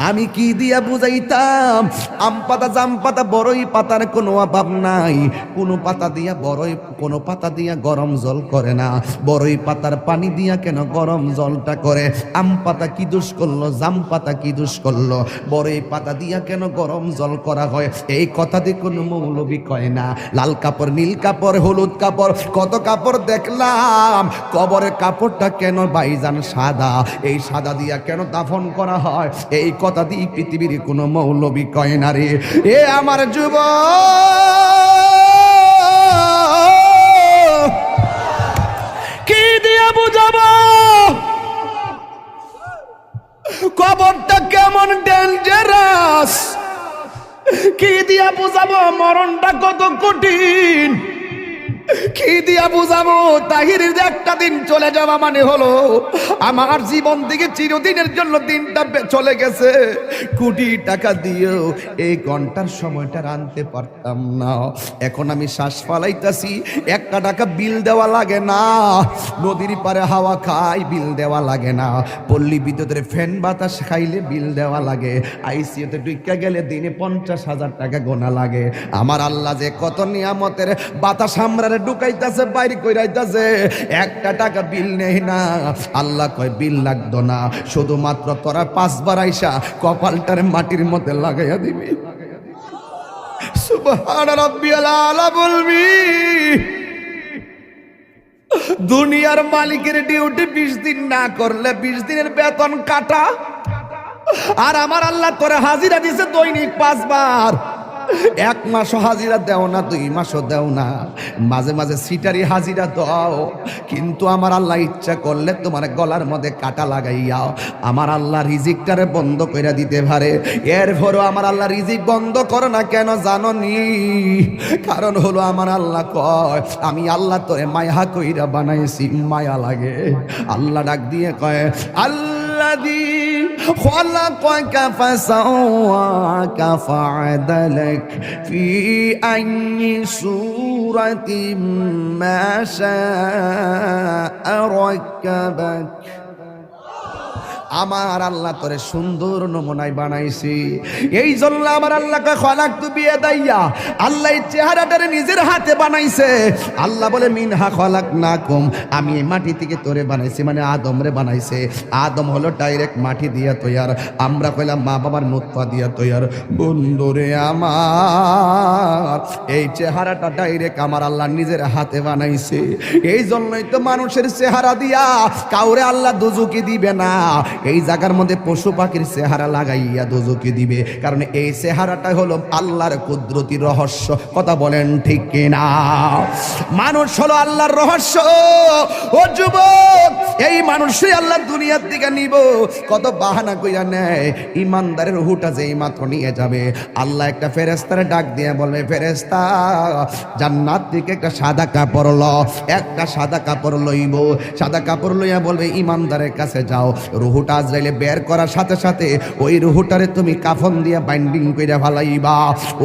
আমি কি দিয়া বুঝাইতাম? আম পাতা, জাম পাতা, বড়ই পাতার কোনো অভাব নাই। কোনো পাতা দিয়া কোনো পাতা দিয়া গরম জল করে না। বড়ই পাতার পানি দিয়া কেন গরম জলটা করে? আম পাতা কি দোষ করলো? জাম পাতা কি দোষ করলো? বড়ই পাতা দিয়া কেন গরম জল করা হয়? এই কথা দিয়ে কোনো মৌলবি কয় না। লাল কাপড়, নীল কাপড়, হলুদ কাপড়, কত কাপড় দেখলাম। কবরের কাপড়টা কেন ভাইজান সাদা? এই সাদা দিয়া কেন দাফন করা হয়? এই কথা দিয়ে পৃথিবীর কোনো মৌলবি কয় না রে। এ আমার যুবক, কি দিয়া বুঝাবো কবরটা কেমন ডেঞ্জারাস? কি দিয়া বুঝাবো মরণটা কত কঠিন? কি দিয়া বুঝাবো তাহিরের যে একটা দিন চলে যাওয়া মানে হলো আমার জীবন থেকে চিরদিনের জন্য দিনটা চলে গেছে। কোটি টাকা দিয়েও এই ঘন্টার সময়টা আনতে পারতাম না। এখন আমি শ্বাস ফালাইতাছি, 1 টাকা বিল দেওয়া লাগে না। নদীর পারে হাওয়া খাই, বিল দেওয়া লাগে না। পল্লী বিদ্যুতের ফ্যান বাতাস খাইলে বিল দেওয়া লাগে। আইসিইউতে ঢুইকা গেলে দিনে 50,000 টাকা গোনা লাগে। আমার আল্লাহ যে কত নিয়ামতের বাতাস আমরা ঢুকাইতাছে, বাইরে কইরাইতাছে, 1 টাকা বিল নেই না। আল্লাহ কয় বিল লাগতো না, শুধুমাত্র তোরা 5 বার আইসা কপালটারে মাটির মধ্যে লাগাইয়া দিবি। সুবহান রাব্বিয়াল আলা বলবি। দুনিয়ার মালিকের ডিউটি 20 দিন না করলে 20 দিনের বেতন কাটা। আর আমার আল্লাহ তোরে হাজিরা দিছে দৈনিক 5 বার। 1 মাসও হাজিরা দেও না, 2 মাসও দেও না, মাঝে মাঝে সিটারি হাজিরা দাও। কিন্তু আমার আল্লাহ ইচ্ছা করলে তোমার গলার মধ্যে কাটা লাগাইয়া আমার আল্লাহ রিজিকটারে বন্ধ করে দিতে পারে। এরপরও আমার আল্লাহ রিজিক বন্ধ করে না কেন জানো নি? কারণ হলো আমার আল্লাহ কয় আমি আল্লাহ তোরে মায়া কইরা বানাইছি, মায়া লাগে। আল্লাহ ডাক দিয়ে কয় আল্লাযী خلقك فسواك فعدلك في أي صورة ما شاء ركبك। আমার আল্লাহ তোরে সুন্দর নমুনায় বানাইছি। এই জন্য আমার আল্লাহকে খলাকতু বিয়াদাইয়া, আল্লাহ এই চেহারাটারে নিজের হাতে বানাইছে। আল্লাহ বলে মিনহা খলাকনাকুম, আমি এই মাটি থেকে তোরে বানাইছি, মানে আদম রে বানাইছে। আদম হলো ডাইরেক্ট মাটি দিয়া তৈয়ার, আমরা কইলাম মা বাবার নুতফা দিয়া তৈয়ার। বন্ধুরে আমার এই চেহারাটা ডাইরেক্ট আমার আল্লাহ নিজের হাতে বানাইছে। এই জন্যই তো মানুষের চেহারা দিয়া কাউরে আল্লাহ দুজুকি দিবে না। এই জায়গার মধ্যে পশু পাখির চেহারা লাগাইয়া দোজকে দিবে, কারণ এই চেহারাটা হলো আল্লাহর কুদরতি রহস্য। কথা বলেন ঠিক কিনা? মানুষ হলো আল্লাহর রহস্য। ও যুবক, এই মানুষই আল্লাহ দুনিয়ার দিকে নিব। কত বাহানা কইরা নেয়। ইমানদারের রূহটা যেই মাত্র নিয়ে যাবে, আল্লাহ একটা ফেরেশতারে ডাক দিয়ে বলবে, ফেরেশতা জান্নাত থেকে একটা সাদা কাপড় ল। একটা সাদা কাপড় লইব, সাদা কাপড় লইয়া বলবে ইমানদারের কাছে যাও। রুহুটা আজরাইলে বের করার সাথে সাথে ওই রুহুটারে তুমি কাফন দিয়ে বাইন্ডিং কইরা ফেলাইবা।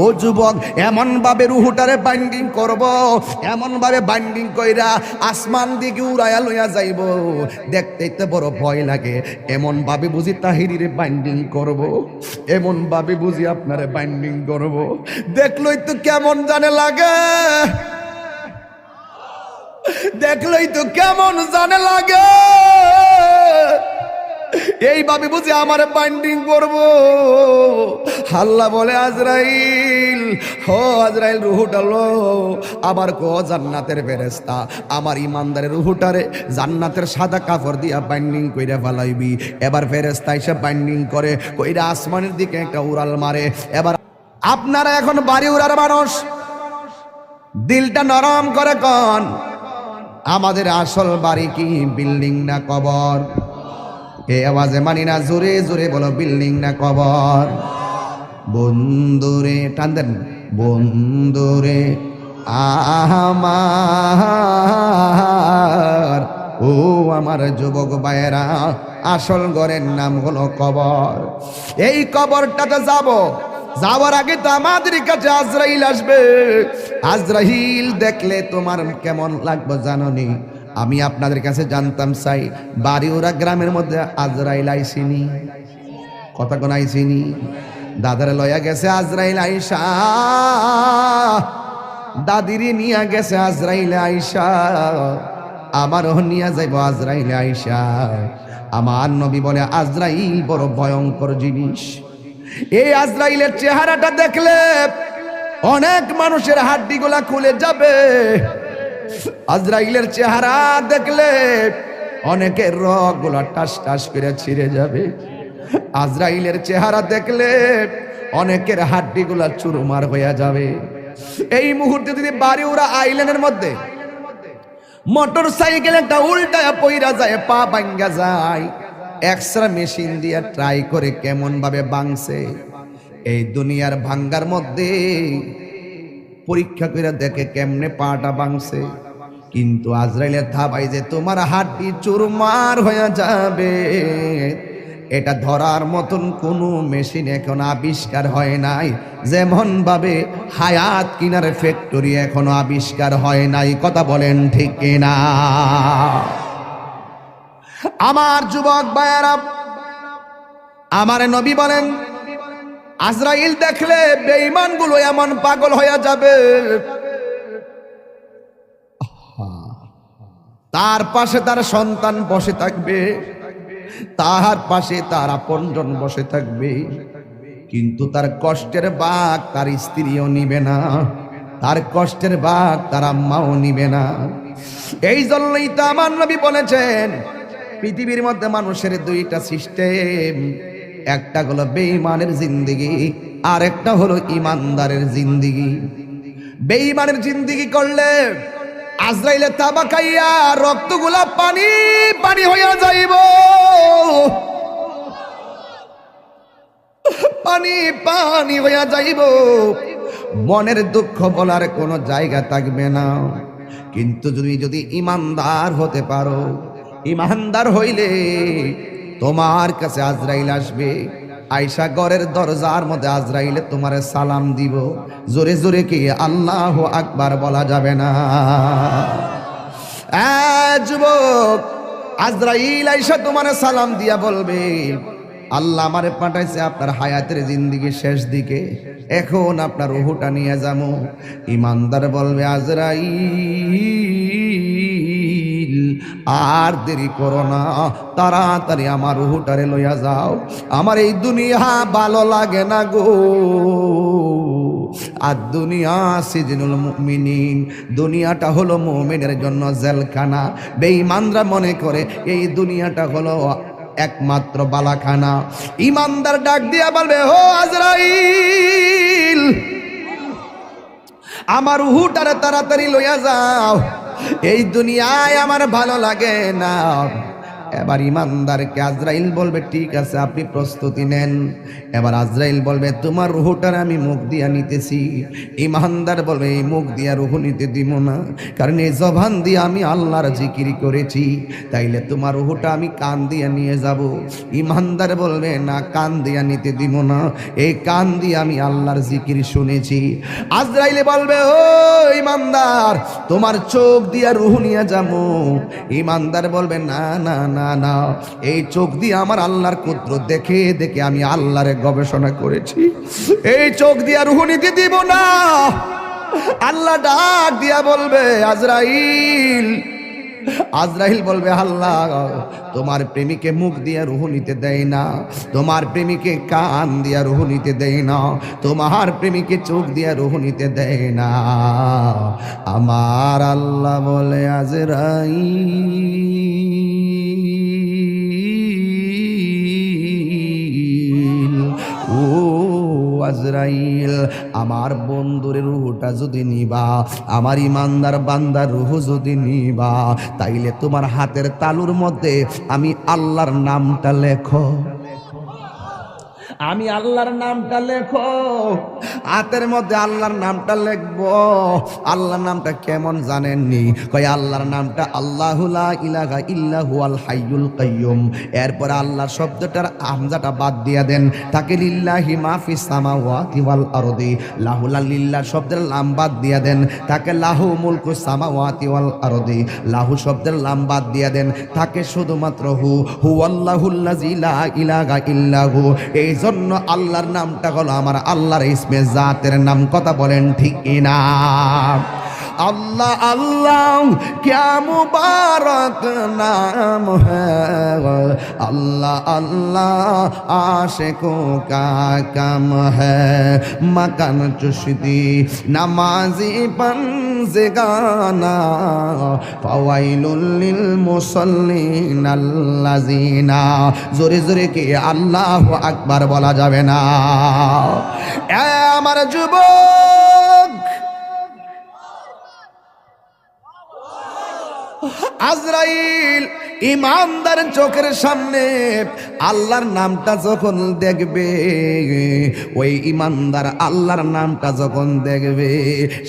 ও যুবক, এমন ভাবে রুহুটারে বাইন্ডিং করব, এমন ভাবে বাইন্ডিং কইরা আসমান দিকে উড়াইয়া লইয়া যাইব, দেখতেই তো বড় ভয় লাগে। এমন ভাবে বুঝি তাহিরিরে বাইন্ডিং করব, এমন ভাবে বুঝি আপনারে বাইন্ডিং করব, দেখলই তো কেমন জানে লাগে, দেখলই তো কেমন জানে লাগে। এইভাবে বুঝি আমার বাইন্ডিং করব। আল্লাহ বলে আজরাইল, হো আজরাইল রুহুটা লো। আবার কো জান্নাতের ফেরেশতা আমার ইমানদারের রুহুটারে জান্নাতের সাদা কাপড় দিয়া বাইন্ডিং কইরা ফেলাইবি। এবার ফেরেশতা এসে বাইন্ডিং করে কইরা আসমানের দিকে একটা উড়াল মারে। এবার আপনারা এখন বাড়ি উড়ার মানুষ, দিলটা নরম করে কন, আমাদের আসল বাড়ি কি বিল্ডিং না কবর? এই আওয়াজে মানি না, জোরে জোরে বলো, বিল্ডিং না কবর? বন্ধুরে টান, বন্ধুরে আমার, ও আমার যুবক ভাইয়েরা, আসল ঘরের নাম হলো কবর। এই কবরটাতে যাব, যাওয়ার আগে তো আমাদের কাছে আজরাইল আসবে। আজরাইল দেখলে তোমার কেমন লাগবে জানোনি? আমি আপনাদের কাছে জানতাম চাই, বাড়িওরা গ্রামের মধ্যে আজরাইল আইসিনি? কথা কোন আইসিনি দাদারে লয়া গেছে আজরাইল আইসা, দাদিরে নিয়া গেছে আজরাইল আইসা, আমারও নিয়া যাইব আজরাইল আইসা। আমার নবী বলে আজরাইল বড় ভয়ঙ্কর জিনিস। এই আজরাইলের চেহারাটা দেখলে অনেক মানুষের হাড্ডিগুলা খুলে যাবে। আজরাইলের চেহারা দেখলে অনেকের রগগুলা টাস টাস করে ছিঁড়ে যাবে। আজরাইলের চেহারা দেখলে অনেকের হাড্ডিগুলা চুরমার হয়ে যাবে। এই মুহূর্তে যদি বাড়িউড়া আইল্যান্ডের মধ্যে মোটর সাইকেল একটা উল্টায় পইরা যায়, পা ভাঙ্গা যায়, এক্সরে মেশিন দিয়ে ট্রাই করে কেমন ভাবে ভাঙছে। এই দুনিয়ার ভাঙ্গার মধ্যে পরীক্ষা করে দেখে কেমনে পাটা ভাঙছে। কিন্তু আজরাইলের থাবাই যে তোমার হাড্ডি চুরমার হয়ে যাবে, এটা ধরার মতন কোনো মেশিন এখন আবিষ্কার হয় নাই। যেমন ভাবে হায়াত কিনার ফ্যাক্টরি এখনো আবিষ্কার হয় নাই। কথা বলেন ঠিক কিনা? আমার যুবক ভাইয়েরা, আমার নবী বলেন আজরাইল দেখলে বেঈমানগুলো এমন পাগল হয়ে যাবে, তার পাশে তার সন্তান বসে থাকবে, তার পাশে তার আপনজন বসে থাকবে, কিন্তু তার কষ্টের ভাগ তার স্ত্রীও নিবে না, তার কষ্টের ভাগ তার আম্মাও নিবে না। এই জন্যই তো আমার নবী বলেছেন পৃথিবীর মধ্যে মানুষের দুইটা সিস্টেম, একটা হলো বেঈমানের জিন্দেগি, আর একটা হলো ইমানদারের জিন্দেগি। বেঈমানের জিন্দেগি করলে আজরাইলে তাবা খাইয়া রক্তগুলা পানি পানি হইয়া যাইব, পানি পানি হইয়া যাইব, মনের দুঃখ বলার কোনো জায়গা থাকবে না। কিন্তু যদি ইমানদার হতে পারো, ইমানদার হইলে তোমার কাছে আজরাইল আসবে, আয়সা ঘরের দরজার মধ্যে আজরাইলে তোমারে সালাম দিব, জোরে জোরে কি আল্লাহু আকবার বলা যাবে না? যুবক, আজরাইল আয়সা তোমারে সালাম দিয়া বলবে আল্লাহ আমারে পাঠাইছে আপনার হায়াতের জিন্দেগি শেষ দিকে, এখন আপনার রূহটা নিয়ে যাবো। ইমানদার বলবে আজরাইল আর দেরি করো না, তাড়াতাড়ি আমার রূহটারে লইয়া যাও, আমার এই দুনিয়া ভালো লাগে না গো। আর দুনিয়া সিজনুল মুমিনিন, দুনিয়াটা হলো মুমিনের জন্য জেলখানা। বেঈমানরা মনে করে এই দুনিয়াটা হলো একমাত্র বালাখানা। ইমানদার ডাক দিয়া বলবে ও আজরাইল, আমার রূহটারে তাড়াতাড়ি লইয়া যাও, এই দুনিয়ায় আমার ভালো লাগে না। এবার ইমানদারকে আজরাইল বলবে ঠিক আছে আপনি প্রস্তুতি নেন। এবার আজরাইল বলবে তোমার রূহটার আমি মুখ দিয়া নিতেছি। ইমানদার বলবে এই মুখ দিয়া রূহ নিতে দিব না, কারণ এই জবান দিয়ে আমি আল্লাহর জিকির করেছি, তাইলে তোমার রূহটা আমি কান দিয়া নিয়ে যাব। ইমানদার বলবে না, কান দিয়া নিতে দিব না, এই কান দিয়ে আমি আল্লাহর জিকির শুনেছি। আজরাইলে বলবে ও ইমানদার তোমার চোখ দিয়া রূহ নিয়ে যাবো। ইমানদার বলবে না না না না, এই চোখ দিয়ে আমার আল্লাহর কুদরত দেখে দেখে আমি আল্লাহর গবেষণা করেছি, এই চোখ দিয়ে রূহ নিতে দিব না। আল্লাহ ডাক দিয়া বলবে আজরাইল, আজরাইল বলবে আল্লাহ তোমার প্রেমিকে মুখ দিয়া রূহ নিতে দেয় না, তোমার প্রেমিকে কান দিয়া রূহ নিতে দেয় না, তোমার প্রেমিকে চোখ দিয়া রূহ নিতে দেয় না। আমার আল্লাহ বলে আজরাইল, ও আজরাইল আমার বন্ধুর রূহটা যদি নিবা, আমার ইমানদার বান্দার রূহ যদি নিবা, তাইলে তোমার হাতের তালুর মধ্যে আমি আল্লাহর নামটা লেখো। আমি আল্লাহর নামটা লেখো, হাতের মধ্যে আল্লাহর নামটা লিখবো। আল্লাহর নামটা কেমন জানেননি? কয় আল্লাহর নামটা আল্লাহু লা ইলাহা ইল্লা হুয়াল হাইয়ুল কাইয়ুম। এরপর আল্লাহর শব্দটার হামজাটা বাদ দিয়ে দেন, তাকে লিল্লাহি মা ফিস সামাওয়াতি ওয়াল আরদি। লাহুলা লিল্লাহ শব্দের লাম বাদ দিয়ে দেন, তাকে লাহু মুলকুস সামাওয়াতি ওয়াল আরদি। লাহু শব্দের লাম বাদ দিয়ে দেন, তাকে শুধুমাত্র হুয়াল্লাহুল্লাযী লা ইলাহা ইল্লা হু। এই জন্য আল্লাহর নামটা হলো আমার আল্লাহর ইসমে জাতের নাম। কথা বলেন ঠিক না? अल्लाह अल्लाह क्या मुबारक नाम है, अल्लाह अल्लाह आशिकों का काम है। मकान चुश्ती नमाजी पंज़गाना फवाइलुल लिल मुसल्लिन अल्लज़ीना। जोरे जोरे के अल्लाहु আকবার বলা যাবে না। আমার যুবক, আজরাইল ইমানদার চোখের সামনে আল্লাহর নামটা যখন দেখবে, ওই ইমানদার আল্লাহর নামটা যখন দেখবে,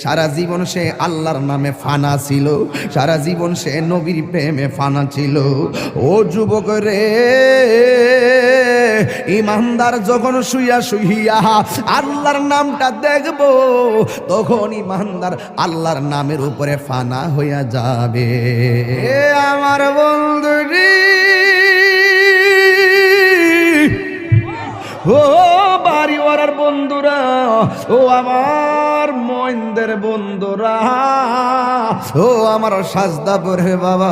সারা জীবন সে আল্লাহর নামে ফানা ছিল, সারা জীবন সে নবীর প্রেমে ফানা ছিল। ও যুবক রে, ইমানদার যখন শুইয়া শুইয়া আল্লাহর নামটা দেখব, তখন ইমানদার আল্লাহর নামের উপরে ফানা হইয়া যাবে। এ আমার বন্ধুরি, ও বাড়িওয়ালার বন্ধুরা, ও আমার মইনদের বন্ধুরা, ও আমার সাজদাপুরের বাবা,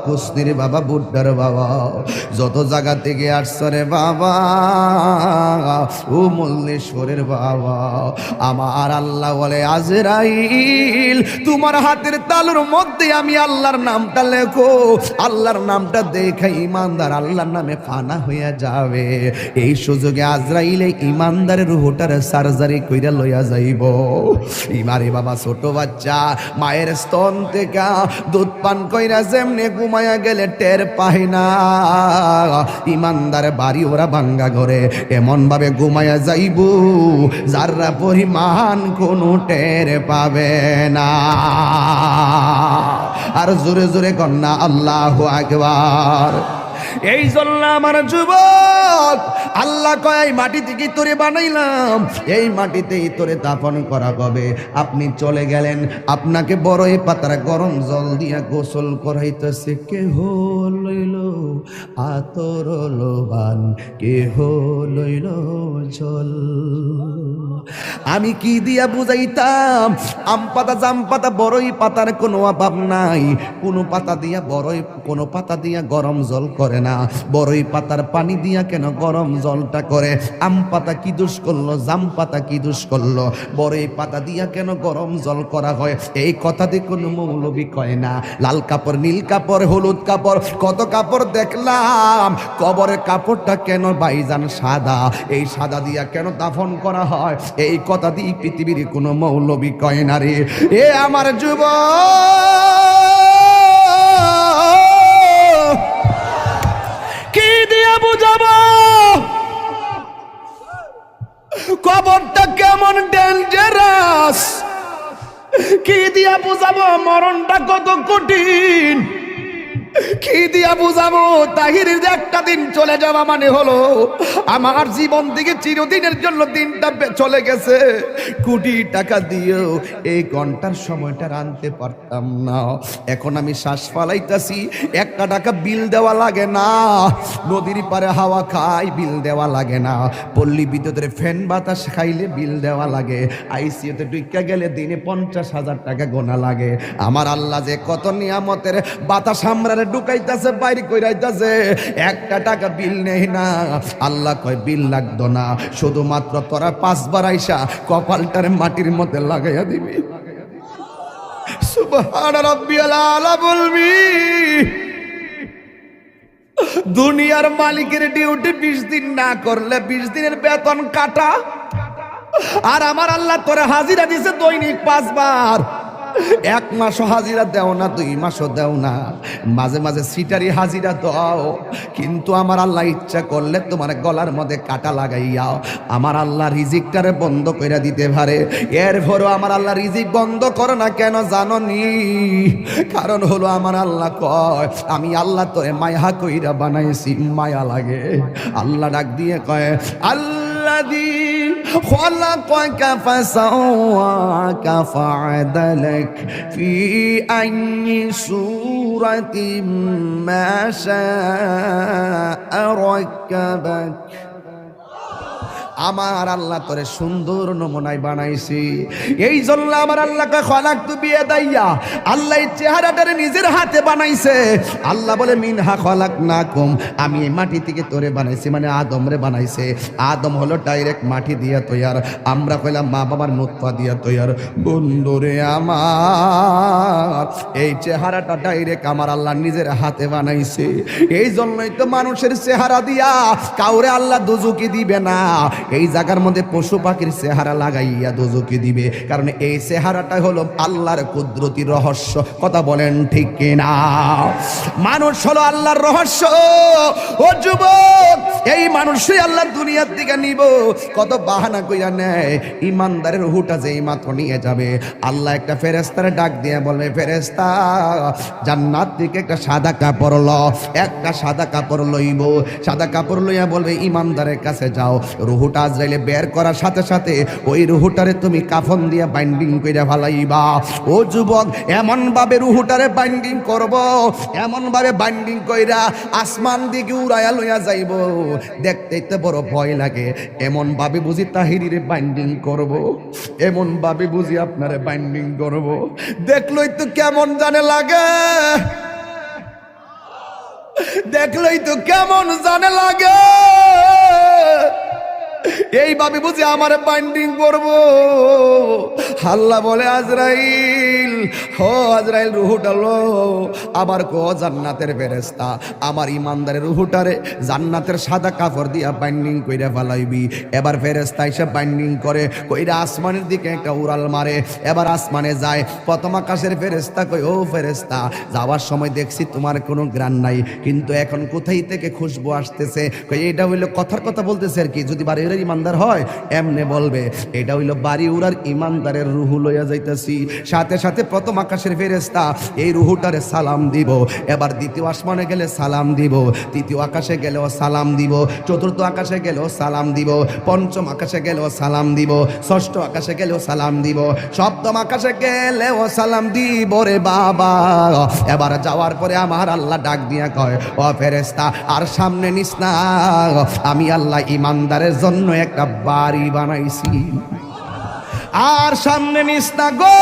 কুস্তির বাবা, বুড্ডার বাবা, যত জায়গা থেকে আসছে রে বাবা, ও মল্লেশ্বরের বাবা, আমার আল্লাহ বলে আজরাইল তোমার হাতের তালুর মধ্যে আমি আল্লাহর নামটা লেখো। আল্লাহর নামটা দেখে ইমানদার আল্লাহর নামে ফানা হইয়া যাবে। এই সুযোগে আজরাইলে ইমানদারের রুহটার সার্জারি কইরা লইয়া যাইব। ইমারে বাবা ছোট বাচ্চা মায়ের স্তন থেকে দুধ পান কইরা যেমনে ঘুমায়া গেলে টের পায় না, ইমানদার বাড়ি ওরা ভাঙ্গা ঘরে এমন ভাবে ঘুমায়া যাইব যারা পরিমাণ কোনো টের পাবে না। আর জোরে জোরে কন্যা আল্লাহু আকবার। এই জন্য আমার যুবক, আল্লাহ কয় এই মাটি থেকে তোরে বানাইলাম, এই মাটিতেই তোরে দাফন করা হবে। আপনি চলে গেলেন, আপনাকে বড়ই পাতার গরম জল দিয়া গোসল করাইতেছে। কেহ লইল আতর লোবান, কেহ লইল জল। আমি কি দিয়া বুঝাইতাম? আম পাতা, জাম পাতা, বড়ই পাতার কোনো অভাব নাই। কোনো পাতা দিয়া বড়ই, কোনো পাতা দিয়া গরম জল করে না। বড়ই পাতার পানি দিয়া কেন গরম জলটা করে? আম পাতা কি দোষ করলো? জাম পাতা কি দোষ করলো? বড়ই পাতা দিয়া কেন গরম জল করা হয়? এই কথা দিয়ে কোনো মৌলবি কয় না। লাল কাপড়, নীল কাপড়, হলুদ কাপড়, কত কাপড় দেখলাম। কবরের কাপড়টা কেন ভাইজান সাদা? এই সাদা দিয়া কেন দাফন করা হয়? এই কথা দিয়ে পৃথিবীর কোনো মৌলবি কয় না রে। এ আমার যুবক, কি দিয়ে বুঝাবো কবরটা কেমন ডেঞ্জারাস? কি দিয়া বুঝাবো মরণটা কত কঠিন? কি দিয়া বুঝাবো তাহিরের একটা দিন চলে যাওয়া মানে হলো আমার জীবন থেকে চিরদিনের জন্য দিনটা চলে গেছে। কোটি টাকা দিয়েও এই ঘন্টার সময়টা আনতে পারতাম না। এখন আমি শ্বাস ফালাইতাছি, একটা টাকা বিল দেওয়া লাগে না। নদীর পারে হাওয়া খাই, বিল দেওয়া লাগে না। পল্লী বিদ্যুতের ফ্যান বাতাস খাইলে বিল দেওয়া লাগে। আইসিইউতে ঢুকা গেলে দিনে 50,000 টাকা গোনা লাগে। আমার আল্লাহ যে কত নিয়ামতের বাতাস আমরা ঢুকাইতেছে, বাইরে কইরাইতেছে, একটা টাকা বিল নেই না। আল্লাহ কয় বিল লাগতো না, শুধুমাত্র তোরা 5 বার আইসা কপালটার মাটির মধ্যে লাগাইয়া দিবি। সুবহান রাব্বিয়াল আলা বলবি। দুনিয়ার মালিকের ডিউটি 20 দিন না করলে 20 দিনের বেতন কাটা। আর আমার আল্লাহ তোরা হাজিরা দিছে দৈনিক 5 বার। এক মাসও হাজিরা দেও না, 2 মাসও দেও না, মাঝে মাঝে সিটারি হাজিরা দাও, কিন্তু আমার আল্লাহ ইচ্ছা করলে তোমার গলার মধ্যে কাটা লাগাইয়া আমার আল্লাহ রিজিকটারে বন্ধ করে দিতে পারে। এরপরও আমার আল্লাহ রিজিক বন্ধ করো না কেন জানো নি? কারণ হলো আমার আল্লাহ কয় আমি আল্লাহ তোরে মায়া কইরা বানাইছি, মায়া লাগে। আল্লাহ ডাক দিয়ে কয় আল্লাযী খলাকাকা ফাসাওয়াকা ফাআদালাক ফি আইয়ি সূরাতিন মা শাআ রাক্কাবাক। আমার আল্লাহ তোরে সুন্দর নমুনায় বানাইছি, এই জন্য আমার আল্লাহকে খলাকতু বিয়াদাইয়া, আল্লাহ এই চেহারাটারে নিজের হাতে বানাইছে। আল্লাহ বলে মিনহা খলাকনাকুম, আমি এই মাটি থেকে তোরে বানাইছি, মানে আদমরে বানাইছে। আদম হলো ডাইরেক্ট মাটি দিয়া তৈয়ার, আমরা কইলাম মা বাবার নুতফা দিয়া তৈয়ার। বন্ধুরে আমার এই চেহারাটা ডাইরেক্ট আমার আল্লাহ নিজের হাতে বানাইছে। এই জন্যই তো মানুষের চেহারা দিয়া কাউরে আল্লাহ দুজকি দিবে না, এই জায়গার মধ্যে পশু পাখির চেহারা লাগাইয়া দোজকে দিবে, কারণ এই চেহারাটা হলো আল্লাহর কুদরতি রহস্য। কথা বলেন ঠিক কিনা? মানুষ হলো আল্লাহর রহস্য। ও যুবক, এই মানুষই আল্লাহ দুনিয়ার দিকে নিব, কত বাহানা কইয়া নেয়। ইমানদারের রূহটা যেই মাত্র নিয়ে যাবে, আল্লাহ একটা ফেরেশতারে ডাক দিয়ে বলবে, ফেরেশতা জান্নাত থেকে একটা সাদা কাপড় ল, একটা সাদা কাপড় লইব, সাদা কাপড় লইয়া বলবে ইমানদারের কাছে যাও। রুহুটা আজরাইলে বের করার সাথে সাথে ওই রুহুটারে তুমি কাফন দিয়া বাইন্ডিং কইরা ফেলাইবা। ও যুবক, এমন ভাবে রুহুটারে বাইন্ডিং করব, এমন ভাবে বাইন্ডিং কইরা আসমান দিকে উড়াইয়া লইয়া যাইব, দেখতেই তো বড় ভয় লাগে। এমন ভাবে বুঝি তাহিরিরে বাইন্ডিং করব, এমন ভাবে বুঝি আপনারে বাইন্ডিং করব, দেখলই তো কেমন জানে লাগে, দেখলই তো কেমন জানে লাগে। এইভাবে বুঝি আমার বাইন্ডিং করব। আল্লাহ বলে আজরাইল, হো আজরাইল রুহুটা লো, আবার কো জান্নাতের ফেরেশতা আমার ইমানদারের রুহুটারে জান্নাতের সাদা কাপড় দিয়া বাইন্ডিং কইরা ফেলাইবি। এবার ফেরেশতা এসে বাইন্ডিং করে কইরা আসমানের দিকে একটা উড়াল মারে। এবার আসমানে যায়, প্রথম আকাশের ফেরেশতা কই, ও ফেরেশতা যাওয়ার সময় দেখছি তোমার কোনো গ্রাণ নাই, কিন্তু এখন কোথায় থেকে খুশবু আসতেছে? কই এটা হইলো কথার কথা বলতেছে আর কি, যদি বাড়ি উড়ার ইমানদার হয় এমনে বলবে এটা হইলো বাড়ি উড়ার ইমানদারের রুহু লইয়া যাইতেছি। সাথে সাথে প্রথম আকাশের ফেরেশতা এই রুহুটারে সালাম দিব। এবার দ্বিতীয় আসমানে গেলে সালাম দিব, তৃতীয় আকাশে গেলেও সালাম দিব, চতুর্থ আকাশে গেলেও সালাম দিব, পঞ্চম আকাশে গেলেও সালাম দিব, ষষ্ঠ আকাশে গেলেও সালাম দিব, সপ্তম আকাশে গেলেও সালাম দিব রে বাবা। এবার যাওয়ার পরে আমার আল্লাহ ডাক দিয়া কয়, ও ফেরেশতা আর সামনে নিস না, আমি আল্লাহ ইমানদারের জন্য একটা বাড়ি বানাইছি, আর সামনে নিস না গো,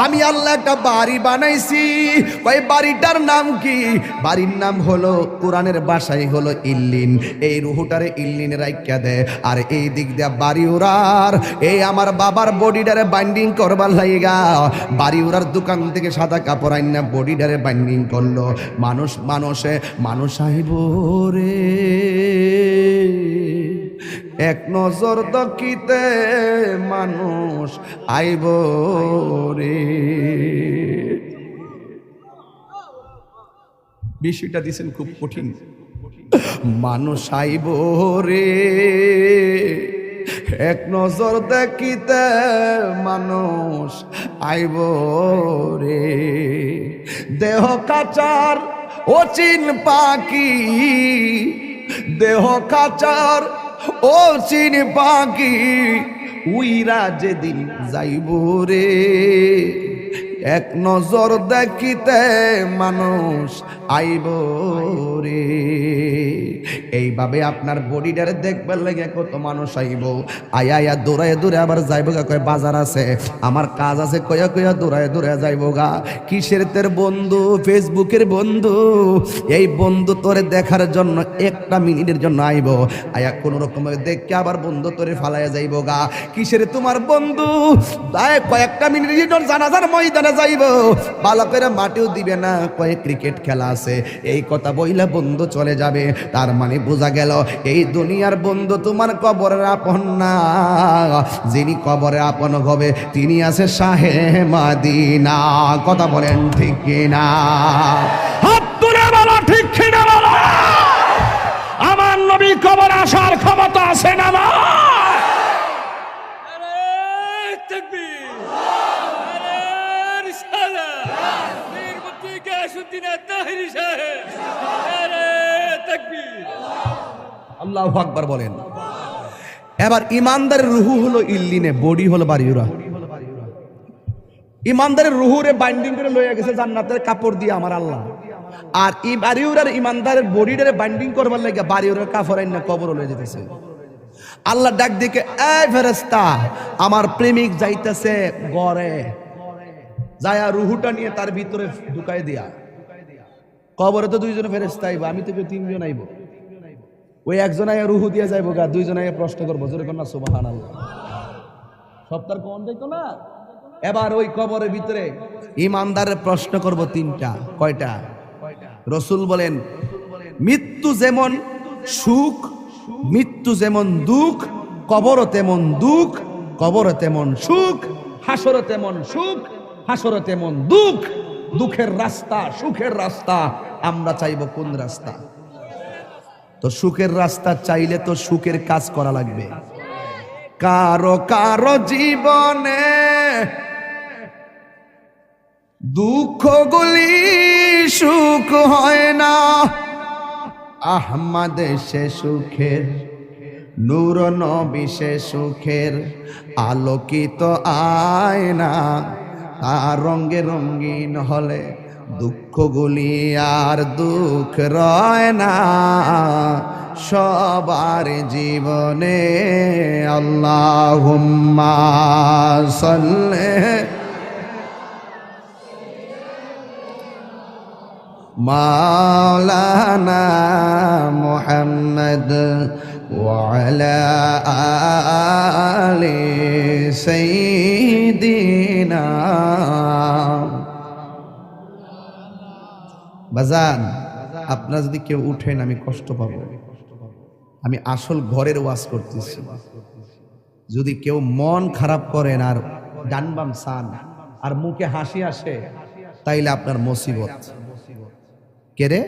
আমি আল্লাহ একটা বাড়ি বানাইছি। ওই বাড়িটার নাম কি? বাড়ির নাম হলো কোরআনের ভাষায় হলো ইল্লিন। এই রুহুটারে ইল্লিনে রাইখা দে, আর এই দিক দিয়া বাড়ি উড়ার এই আমার বাবার বডিটারে বাইন্ডিং করবার লাইগা বাড়ি উড়ার দোকান থেকে সাদা কাপড় আইনা বডিটারে বাইন্ডিং করলো। মানুষ আইব রে এক নজর দকিতে, মানুষ আইব রে। বিষয়টা দিছেন খুব কঠিন। মানুষ আইব রে এক নজর দেখিতে, মানুষ আইব রে। দেহ কাচার অচিন পাখি, দেহ কাচার ও চিন পাখি, উইরা যেদিন যাইব রে এক নজর দেখিতে, মানুষ আইব রে। এইভাবে আপনার বডিটারে দেখবার লাগে কত মানুষ আইব, আয়া দৌড়ায় দৌড়ে আবার যাইব গা, কয় বাজার আছে আমার কাজ আছে, কয়া কয়া দৌড়ায় দৌড়ে যাইব গা। কিসের তোর বন্ধু? ফেসবুকের বন্ধু। এই বন্ধু তোরে দেখার জন্য একটা মিনিটের জন্য আইব, আয়া কোন রকম দেখে আবার বন্ধু তোরে ফালাইয়া যাইব গা। কিসের তোমার বন্ধু? কয়েকটা মিনিটের জন্য জানাজার ময়দানে মারা যাইব, ভালো করে মাটিও দিবে না, কয়েক ক্রিকেট খেলা আছে, এই কথা বইলা বন্ধু চলে যাবে। তার মানে বোঝা গেল এই দুনিয়ার বন্ধু তোমার কবরের আপন না, যিনি কবরে আপন হবে তিনি আছে শাহে মদিনা। কথা বলেন ঠিক কিনা? হাত তুলে বলো ঠিক কিনা বলো। আমার নবী কবর আসার ক্ষমতা আছে না? আল্লাহু আকবার বলেন। এবার ইমানদারের রুহু হলো ইল্লিনে, বডি হলো বাড়িউরা। ইমানদারের রুহুরে বাইন্ডিং করে লইয়া গেছে জান্নাতের কাপড় দিয়ে আমার আল্লাহ, আর ই বাড়িউরার ইমানদারের বডিটারে বাইন্ডিং করবার লাগে বাড়িউরার কাপড় আইনা কবর লইয়া যেতেছে। আল্লাহ ডাক দিকে, এই ফেরেশতা, আমার প্রেমিক যাইতেছে গড়ে, যায়া রুহুটা নিয়ে তার ভিতরে ঢুকাই দিয়া। কবরে তো দুইজন ফেরেশতা আইব, আমি তো তিনজন আইব। ওই একজন আয়া রুহু দিয়ে যাইব গা, দুইজন আয়া প্রশ্ন করবো, জোরে কর না সুবহানাল্লাহ। সপ্তাহ কোন দেখো না। এবার ওই কবরের ভিতরে ইমানদারের প্রশ্ন করব তিনটা। কয়টা? রাসূল বলেন, মৃত্যু যেমন সুখ, মৃত্যু যেমন দুঃখ, কবরও তেমন দুঃখ, কবরও তেমন সুখ, হাসরও তেমন সুখ, হাসরও তেমন দুঃখ। দুঃখের রাস্তা, সুখের রাস্তা, আমরা চাইব কোন রাস্তা? তো সুখের রাস্তা চাইলে তো সুখের কাজ করা লাগবে। কারো কারো জীবনে দুঃখগুলি সুখ হয় না, আহমদ সে সুখের, নূর নবী সে সুখের আলোকিত আয়না, তার রঙে রঙিন হলে দুঃখগুলি আর দুঃখ রয় না সবার জীবনে। আল্লাহুম্মা সাল্লি মাওলানা মুহাম্মদ ওয়া আলা আলি সাইয়্যিদিনা। বাজান, আপনারা যদি কেউ উঠেন আমি কষ্ট পাবো। আমি আসল ঘরের ওয়াজ করতেছি। যদি কেউ মন খারাপ করেন আর ডান বাম সান আর মুখে হাসি আসে, তাইলে আপনার মুসিবত। কেরে?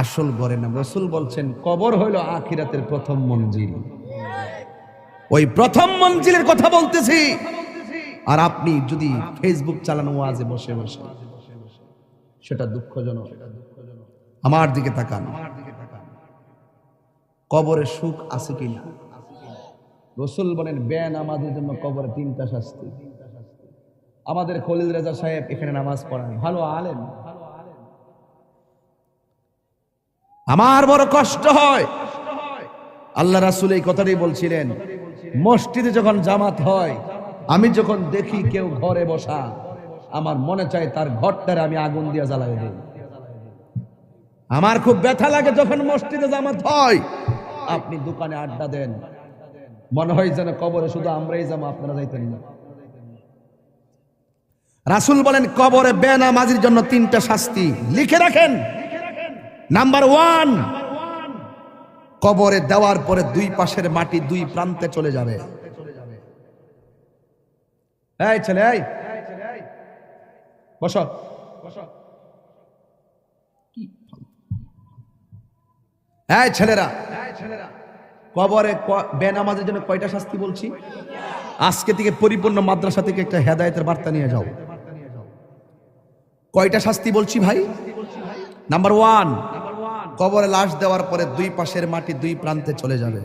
আসল ঘরে না। রাসূল বলছেন কবর হইল আখিরাতের প্রথম মঞ্জিল। ওই প্রথম মঞ্জিলের কথা বলতেছি। আর আপনি যদি ফেসবুক চালানো ওয়াজে বসে বসে, সেটা দুঃখজনক। আমার দিকে তাকান, কবরে সুখ আছে কিনা? রাসূল বলেন বেনামাজের জন্য কবরে তিনটা শাস্তি। আমাদের খলিল রেজা সাহেব এখানে নামাজ পড়ান, ভালো আলেম। আমার বড় কষ্ট হয়, আল্লাহ রাসূল এই কথাটাই বলছিলেন, মসজিদে যখন জামাত হয়, আমি যখন দেখি কেউ ঘরে বসা, আমার মনে চায় তার ঘরটারে আমি আগুন দিয়ে জ্বালাই দিই। আমার খুব ব্যথা লাগে যখন মসজিদে জামাত হয়, আপনি দোকানে আড্ডা দেন, মনে হয় যেন কবরে শুধু আমরাই যাবো, আপনারা যাইতেন না। রাসূল বলেন কবরে বেনামাজির জন্য তিনটা শাস্তি, লিখে রাখেন। নাম্বার 1, কবরে দেওয়ার পরে দুই পাশের মাটি দুই প্রান্তে চলে যাবে। এই ছেলে, এই বসো। এই ছেলেরা, কবরে বেনামাজের জন্য কয়টা শাস্তি বলছি? আজকে থেকে পরিপূর্ণ মাদ্রাসা থেকে একটা হেদায়েতের বার্তা নিয়ে যাও। কয়টা শাস্তি বলছি ভাই? নাম্বার 1, কবরে লাশ দেওয়ার পরে দুই পাশের মাটি দুই প্রান্তে চলে যাবে।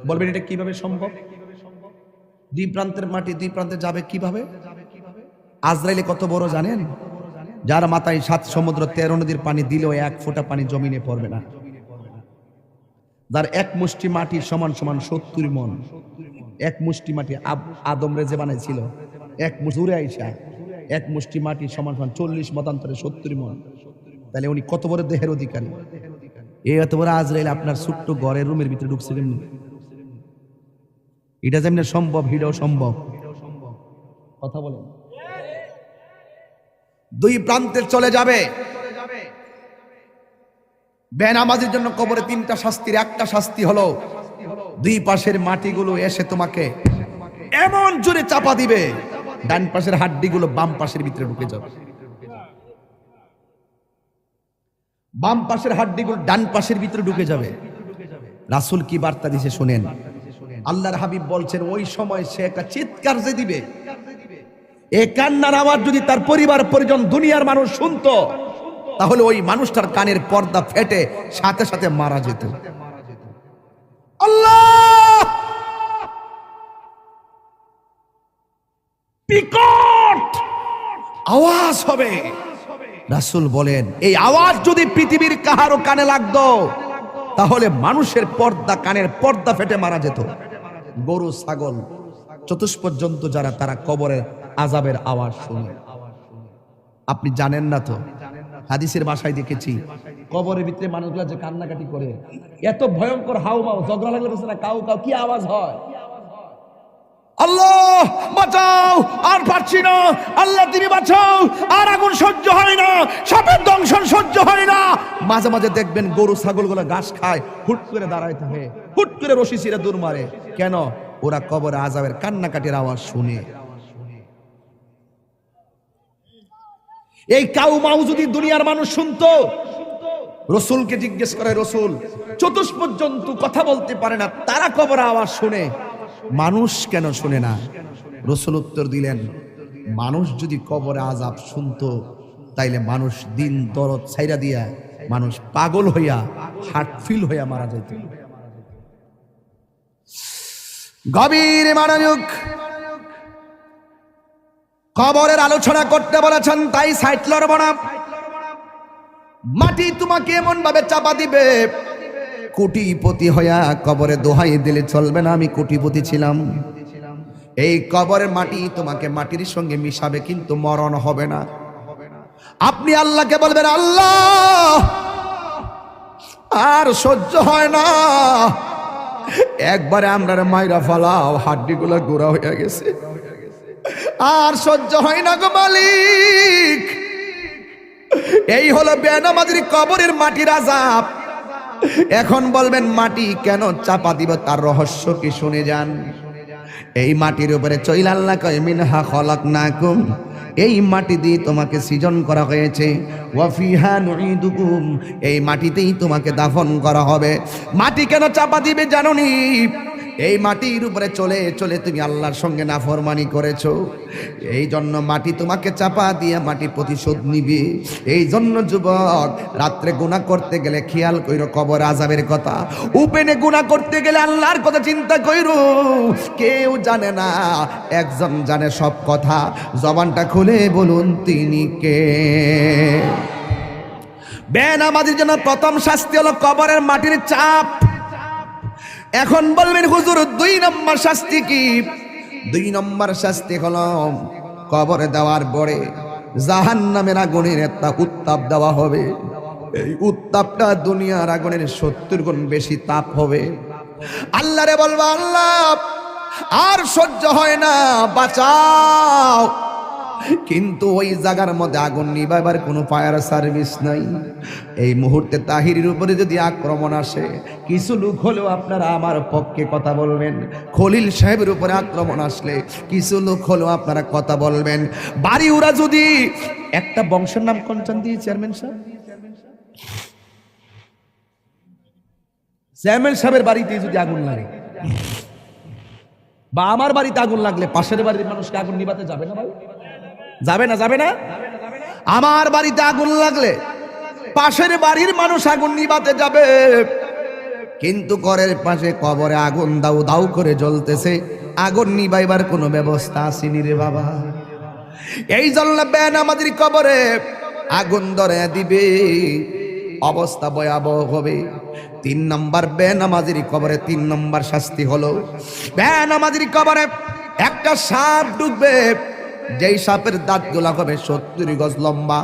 বলবেন এটা কিভাবে সম্ভব? দুই প্রান্তের মাটি দুই প্রান্তে যাবে কিভাবে? আজরাইলে কত বড় জানেন? যার মাথায় 7 সমুদ্র 13 নদীর পানি দিলেও 1 ফোঁটা পানি জমিনে পড়বে না। যার এক মুষ্টি মাটি সমান সমান 70 মন। এক মুষ্টি মাটি আদম রেজে বানাইছিল, এক মুষ্টি আইসা এক মুষ্টি মাটি সমান সমান 40 মতান্তরে 70 মন। তাহলে উনি কত বড় দেহের অধিকারী? এই এত বড় আজরাইল আপনার ছোট্ট ঘরের রুমের ভিতরে ঢুকছে কেমনি? এটা যেমন সম্ভব, হিটাও সম্ভব। কথা বলেন। দুই প্রান্তে চলে যাবে। বেনামাজির জন্য কবরে তিনটা শাস্তির একটা শাস্তি হলো দুই পাশের মাটিগুলো এসে তোমাকে এমন জোরে চাপা দিবে, ডান পাশের হাড্ডিগুলো বাম পাশের ভিতরে ঢুকে যাবে, বাম পাশের হাড্ডিগুলো ডান পাশের ভিতরে ঢুকে যাবে। রাসূল কি বার্তা দিয়েছে শুনেন। আল্লাহর হাবিব বলছেন ওই সময় সে একটা চিৎকার যে দিবে, এই কান্নার আওয়াজ যদি তার পরিবার পরিজন দুনিয়ার মানুষ শুনতো, তাহলে ওই মানুষটার কানের পর্দা ফেটে সাথে সাথে মারা যেত। আল্লাহ, বিকট আওয়াজ হবে। রাসূল বলেন এই আওয়াজ যদি পৃথিবীর কাহারও কানে লাগতো, তাহলে মানুষের পর্দা, কানের পর্দা ফেটে মারা যেত। গরু, ছাগল, চতুষ্পদ জন্তু যারা, তারা কবরের আযাবের আওয়াজ শুনে। আপনি জানেন না তো, হাদিসের ভাষায় দেখেছি কবরের ভিতরে মানুষগুলা যে কান্নাকাটি করে, এত ভয়ঙ্কর হাউমাউ, ঝগড়া লাগলে বলছে না কাউ কাউ, কি আওয়াজ হয়, আল্লাহ বাঁচাও, আর পারছি না, আল্লাহ তুমি বাঁচাও, আর আগুন সহ্য হয় না, সাপের দংশন সহ্য হয় না। মাঝে মাঝে দেখবেন গরু ছাগলগুলো ঘাস খায়, হুট করে দাঁড়ায় থাকে, হুট করে রশি ছিঁড়ে দূর মারে। কেন? ওরা কবরে আযাবের কান্নাকাটির আওয়াজ শুনে। এই কাউ মাউ যদি দুনিয়ার মানুষ শুনতো, রাসূলকে জিজ্ঞেস করে, রাসূল চতুষ্পদ জন্তু কথা বলতে পারে না, তারা কবরে আওয়াজ শুনে, মানুষ কেন শুনে না? রাসূল উত্তর দিলেন, মানুষ যদি কবরে আযাব শুনতো, তাইলে মানুষ দিন দরদ ছাইরা দিয়া মানুষ পাগল হইয়া, হার্ট ফিল হইয়া মারা যেত। গভীর মনোযোগ, কবরের আলোচনা করতে বলেছেন, তাই সাইড লড়ব না। মাটি তোমাকে এমন ভাবে চাপা দিবে, কোটিপতি হইয়া কবরে দোহাই দিলে চলবে না আমি কোটিপতি ছিলাম। এই কবরের মাটি তোমাকে মাটির সঙ্গে মিশাবে, কিন্তু মরণ হবে না। আপনি আল্লাহকে বলবেন, আল্লাহ আর সহ্য হয় না, একবারে আমরা মাইরা ফালাও, হাড্ডিগুলো গোড়া হয়ে গেছে, আর সহ্য হয় না গো মালিক। এই হলো বেনামাজির কবরের মাটির আযাব। এখন বলবেন মাটি কেন চাপা দিব, তার রহস্য কি শুনে যান। এই মাটির উপরে চইল আল্লাহ কয় মিনহা খলাকনাকুম, এই মাটি দিয়ে তোমাকে সৃজন করা হয়েছে, ওয়া ফিহা নুঈদুকুম, এই মাটিতেই তোমাকে দাফন করা হবে। মাটি কেন চাপা দিবে জানোনি? এই মাটির উপরে চলে চলে তুমি আল্লাহর সঙ্গে নাফরমানি করেছো, এই জন্য মাটি তোমাকে চাপা দিয়ে মাটি প্রতিশোধ নিবে। এই জন্য যুবক, রাত্রে গুনাহ করতে গেলে খেয়াল কইরো কবর আযাবের কথা, উপেনে গুনাহ করতে গেলে আল্লাহর কথা চিন্তা কইরো। কেউ জানে না, একজন জানে সব কথা, জবানটা খুলে বলুন তিনি কে? বেনামাজির জন্য প্রথম শাস্তি হলো কবরের মাটির চাপ। এখন বলবেন হুজুর 2 নম্বর শাস্তি কি? 2 নম্বর শাস্তি হলো কবরে দেওয়ার পরে জাহান্নামের আগুনের একটা উত্তাপ দেওয়া হবে। এই উত্তাপটা দুনিয়ার আগুনের 70 গুণ বেশি তাপ হবে। আল্লাহরে বলবা, আল্লাহ আর সহ্য হয় না, বাঁচাও। কিন্তু ওই জায়গার মধ্যে আগুন নিভাবার কোনো ফায়ার সার্ভিস নাই। এই মুহূর্তে তাহিরের উপরে যদি আক্রমণ আসে, কিছু লোক হলেও আপনারা আমার পক্ষে কথা বলবেন। খলিল সাহেবের উপরে আক্রমণ আসলে কিছু লোক হলেও আপনারা কথা বলবেন। বাড়ি ওরা যদি, একটা বংশের নাম কোনটান দিয়ে চেয়ারম্যান সাহেব, চেয়ারম্যান সাহেবের বাড়িতে যদি আগুন লাগে, বা আমার বাড়িতে আগুন লাগলে পাশের বাড়ির মানুষকে আগুন নিভাতে যাবে না ভাই? যাবে না? যাবে না? আমার বাড়িতে আগুন লাগলে পাশের বাড়ির মানুষ আগুন নিভাতে যাবে, কিন্তু ঘরের পাশে কবরে আগুন দাউ দাউ করে জ্বলতেছে, আগুন নিভাইবার কোনো ব্যবস্থা আসেনি রে বাবা। এই জন্য বেনামাজির কবরে আগুন ধরে দিবে, অবস্থা ভয়াবহ হবে। 3 নম্বর বেনামাজির কবরে 3 নম্বর শাস্তি হলো, বেনামাজির কবরে একটা সাপ ঢুকবে, যেই সাপের দাঁতগুলো হবে 70 গজ লম্বা,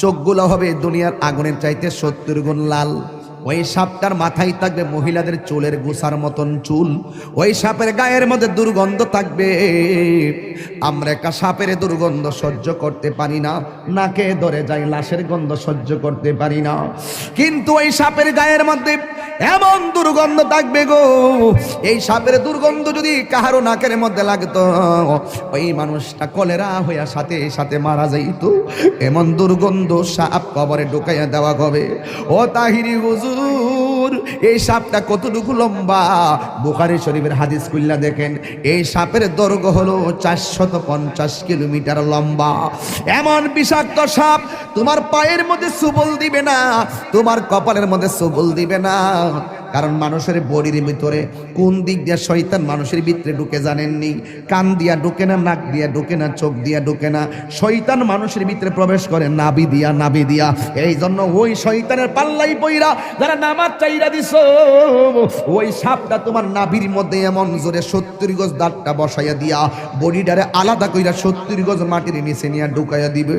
চোখগুলো হবে দুনিয়ার আগুনের চাইতে 70 গুণ লাল, ওই সাপটার মাথায় থাকবে মহিলাদের চুলের গোছার মতন চুল, ওই সাপের গায়ের মধ্যে দুর্গন্ধ থাকবে। আমরা একটা সাপের দুর্গন্ধ সহ্য করতে পারি না, নাকে ধরে যাই, লাশের গন্ধ সহ্য করতে পারি না, কিন্তু ওই সাপের গায়ের মধ্যে এমন দুর্গন্ধ থাকবে গো, এই সাপের দুর্গন্ধ যদি কাহারো নাকের মধ্যে লাগতো ওই মানুষটা কলেরা হইয়া সাথে সাথে মারা যাইতো। এমন দুর্গন্ধ সাপ কবরে ঢুকাইয়া দেওয়া হবে। ও তাহিরি হুজুর, এই সাপটা কতটুকু লম্বা? বুখারী শরীফের হাদিস খুললা দেখেন, এই সাপের দৈর্ঘ্য হলো 450 কিলোমিটার লম্বা। এমন বিষাক্ত সাপ তোমার পায়ের মধ্যে সুবল দিবে না, তোমার কপালের মধ্যে সুবল দিবে না। কারণ মানুষের বডির ভিতরে কোন দিক দিয়ে শয়তান মানুষের ভিতরে ঢুকে জানেননি? কান দিয়া ঢুকে না, নাক দিয়া ঢুকে না, চোখ দিয়া ঢুকে না, শয়তান মানুষের ভিতরে প্রবেশ করে নাভি দিয়া, নাভি দিয়া। এই জন্য ওই শয়তানের পাল্লাই পইরা যারা নামাজ চাইরা দিছো, ওই সাপটা তোমার নাভির মধ্যে এমন জোরে 70 গজ দাঁতটা বসাইয়া দিয়া বডিটারে আলাদা কইরা 70 গজ মাটির নিচে নিয়ে ঢুকাইয়া দিবে।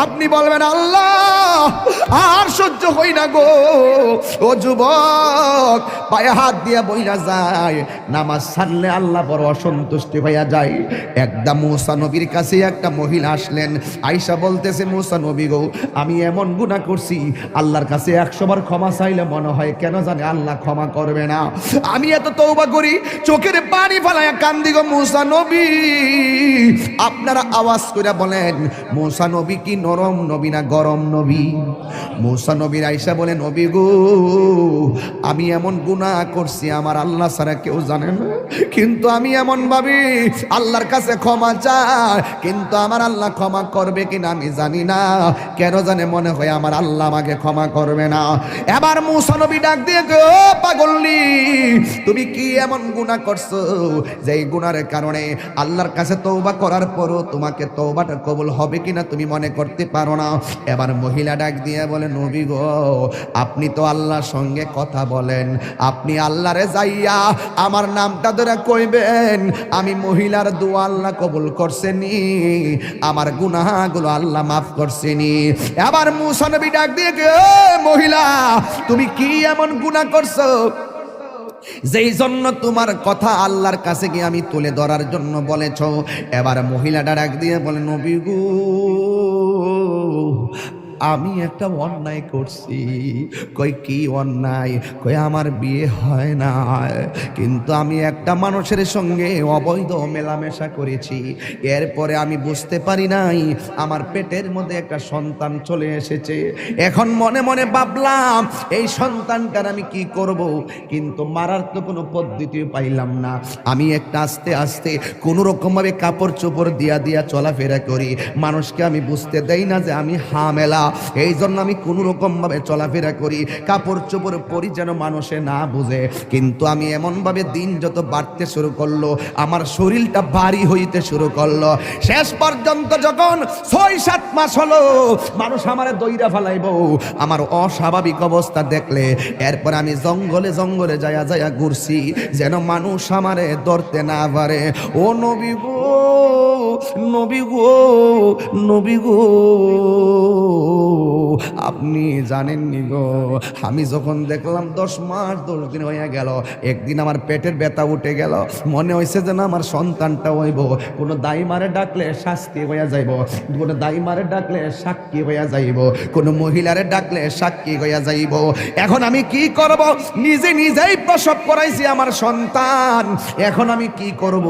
আপনি বলবেন আল্লাহ আর সহ্য হই না গো। ও যুবক, পায়ে হাত দিয়া বইরা যায়, নামাজ ছাড়লে আল্লাহ বড় অসন্তুষ্টি হইয়া যায়। একদম মুসা নবীর কাছে একটা মহিলা আসলেন, আয়েশা বলতেছে, মুসা নবী গো, আমি এমন গুনাহ করছি, আল্লাহর কাছে 100 বার ক্ষমা চাইলে মনে হয় কেন জানে আল্লাহ ক্ষমা করবে না। আমি এত তওবা করি, চোখের পানি ফেলায়া কান্দি গো মুসা নবী। আপনারা আওয়াজ করে বলেন, মুসা নবী কি নরম নবী না গরম নবী? মুসা নবীর আয়েশা বলে, নবী গো, আমি এমন গুনাহ করছি আমার আল্লাহ ছাড়া কেউ জানে না, কিন্তু আমি এমন ভাবি আল্লাহর কাছে ক্ষমা চাই, কিন্তু আমার আল্লাহ ক্ষমা করবে কিনা আমি জানি না, কেন জানে মনে হয় আমার আল্লাহ আমাকে ক্ষমা করবে না। এবার মুসা নবী ডাক দিয়ে, গো পাগলনি, তুমি কি এমন গুনাহ করছো যে এই গুনাহের কারণে আল্লাহর কাছে তওবা করার পরও তোমাকে তওবাটা কবুল হবে কিনা তুমি মনে করতে পারো না? এবার মহিলা ডাক দিয়ে বলে, নবী গো, আপনি তো আল্লাহর সঙ্গে কথা বলেন, আপনি আল্লাহরে যাইয়া আমার নামটা ধরে কইবেন, আমি মহিলার দোয়া আল্লাহ কবুল করছেনি, আমার গুনাহগুলো আল্লাহ মাফ করছেনি। এবার মুসা নবী ডাক দিয়ে, মহিলা, তুমি কি এমন গুনাহ করছো যেই জন্য তোমার কথা আল্লাহর কাছে গিয়ে আমি তুলে ধরার জন্য বলেছ? এবার মহিলাটা ডাক দিয়ে বলে, নবী গো, আমি একটা অন্যায় করছি। কই কি অন্যায়? কই আমার বিয়ে হয় না, কিন্তু আমি একটা মানুষের সঙ্গে অবৈধ মেলামেশা করেছি, এরপরে আমি বুঝতে পারি নাই আমার পেটের মধ্যে একটা সন্তান চলে এসেছে। এখন মনে মনে ভাবলাম এই সন্তানটার আমি কি করব, কিন্তু মারার তো কোনো পদ্ধতি পাইলাম না। আমি একটা আস্তে আস্তে কোনো রকমভাবে কাপড় চোপড় দিয়া দিয়া চলাফেরা করি, মানুষকে আমি বুঝতে দেই না যে আমি হামেলা, এই জন্য আমি কোনো রকম ভাবে চলাফেরা করি, কাপড় চোপড় পরি যেন মানুষে না বুঝে। কিন্তু আমি এমন ভাবে দিন যত বাড়তে শুরু করলো, আমার শরীরটা ভারী হইতে শুরু করলো। শেষ পর্যন্ত যখন 6-7 মাস হলো, মানুষ আমারে দইরা ফেলাইব আমার অস্বাভাবিক অবস্থা দেখলে। এরপর আমি জঙ্গলে জঙ্গলে যায়া যায়া ঘুরছি যেন মানুষ আমারে ধরতে না পারে। ও নবী গো, নবী গো, নবী গো, আপনি জানেননি গো, আমি যখন দেখলাম 10 মাস 10 দিন হয়ে গেল, একদিন আমার পেটের ব্যথা উঠে গেল, মনে হয়েছে যেন আমার সন্তানটা হইব। কোনো দাইমারে ডাকলে শাস্তি হইয়া যাইব, কোনো দাইমারে ডাকলে সাক্ষী হইয়া যাইব, কোনো মহিলারে ডাকলে সাক্ষী হইয়া যাইব। এখন আমি কি করব? নিজে নিজেই প্রসব করাইছি আমার সন্তান, এখন আমি কি করব?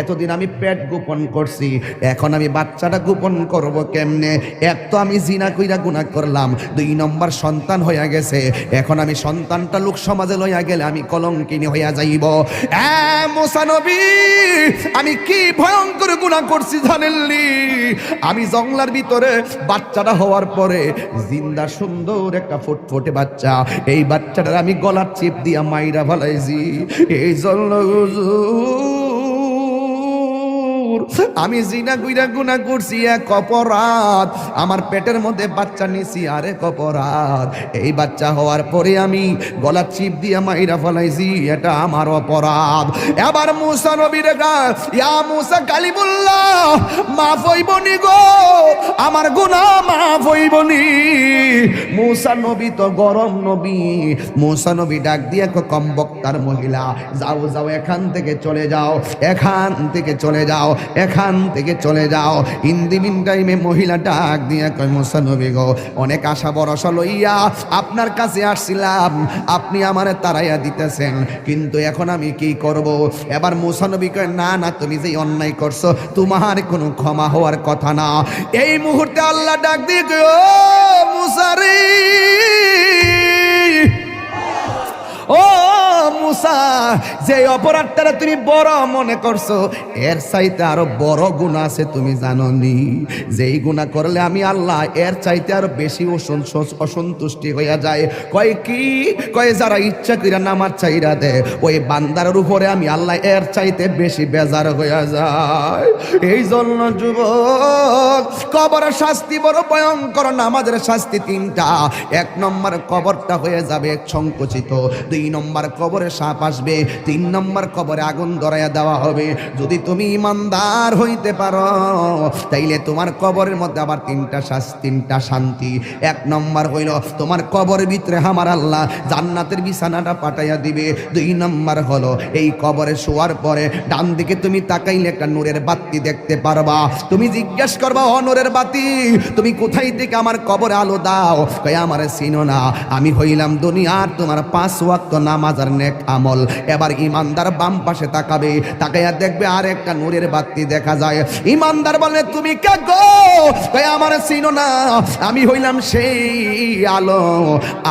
এতদিন আমি পেট গোপন করছি, এখন আমি বাচ্চাটা গোপন করব কেমনে? এক তো আমি জিনা কইরা গুনাহ করলাম, 2 নম্বর সন্তান হইয়া গেছে, এখন আমি সন্তানটা লোক সমাজে লইয়া গেলে আমি কলঙ্কিনী হইয়া যাইব। মুসা নবী, আমি কি ভয়ঙ্কর গুনাহ করছি জানেননি? আমি জঙ্গলার ভিতরে বাচ্চাটা হওয়ার পরে জিন্দা সুন্দর একটা ফুটফুটে বাচ্চা, এই বাচ্চাটার আমি গলার চিপ দিয়া মাইরা ফেলাইছি। এই জন্য আমি জিনা কইরা গুনাহ করছি এক অপরাধ, আমার পেটের মধ্যে বাচ্চা নিছি আরেক অপরাধ, এই বাচ্চা হওয়ার পরে আমি গলা চিপ দিয়া মাইরা ফলাইছি, এটা আমার অপরাধ। এবার মুসা নবীর ইয়া মুসা কালিমুল্লাহ মাফ হইবনি গো, আমার গুনাহ মাফ হইবনি। মুসা নবী তো গরম নবী, মুসা নবী ডাক দিয়া কমবক্তার মহিলা, যাও যাও এখান থেকে চলে যাও, এখান থেকে চলে যাও, এখান থেকে চলে যাও। ইন দি মিন টাইমে মহিলা ডাক দিয়া কয় মুসা নবী গো, অনেক আশা ভরসা লইয়া আপনার কাছে আসছিলাম, আপনি আমারে তাড়াইয়া দিতেছেন, কিন্তু এখন আমি কি করব? এবার মুসা নবী কয় না না, তুমি যে অন্যায় করছো তোমার কোনো ক্ষমা হওয়ার কথা না। এই মুহূর্তে আল্লাহ ডাক দিয়ে কয় ও মুসা রে, ও মুসা, যে অপরাধটা তুমি বড় মনে করছো এর চাইতে আরো বড় গুনাহ আছে, তুমি জানো নি? যেই গুনাহ করলে আমি আল্লাহ এর চাইতে আরো বেশি অসন্তুষ্টি হইয়া যায়। কয় কি? কয় যারা ইচ্ছা কইরা নামাজ চাইরা দে ওই বান্দার উপরে আমি আল্লাহ এর চাইতে বেশি বেজার হইয়া যায়। এই জন্য যুবক, কবরের শাস্তি বড় ভয়ঙ্কর, নামাজের শাস্তি তিনটা। এক নম্বর কবরটা হয়ে যাবে সংকুচিত, 2 নম্বর কবরে সাপ আসবে, 3 নম্বর কবরে আগুন ধরাইয়া দেওয়া হবে। যদি তুমি ইমানদার হইতে পারো তাইলে তোমার কবরের মধ্যে আবার 3টা শান্তি। 1 নম্বর হইল তোমার কবরের ভিতরে আমার আল্লাহ জান্নাতের বিছানাটা পাঠাইয়া দিবে। 2 নম্বর হলো এই কবরে শোয়ার পরে ডান দিকে তুমি তাকাইলে একটা নূরের বাতি দেখতে পারবা। তুমি জিজ্ঞেস করবা ও নূরের বাতি তুমি কোথায় থেকে আমার কবরে আলো দাও? কয় আমারে চিনো না, আমি হইলাম দুনিয়ার তোমার 5 ওয়াক্ত নামাজ আর নেক আমল। এবার ইমানদার বাম পাশে তাকাবে, তাকাইয়া দেখবে আর একটা নূরের বাতি দেখা যায়। ইমানদার বলে তুমি কে গো? কয় আমারে চিনো না, আমি হইলাম সেই আলো,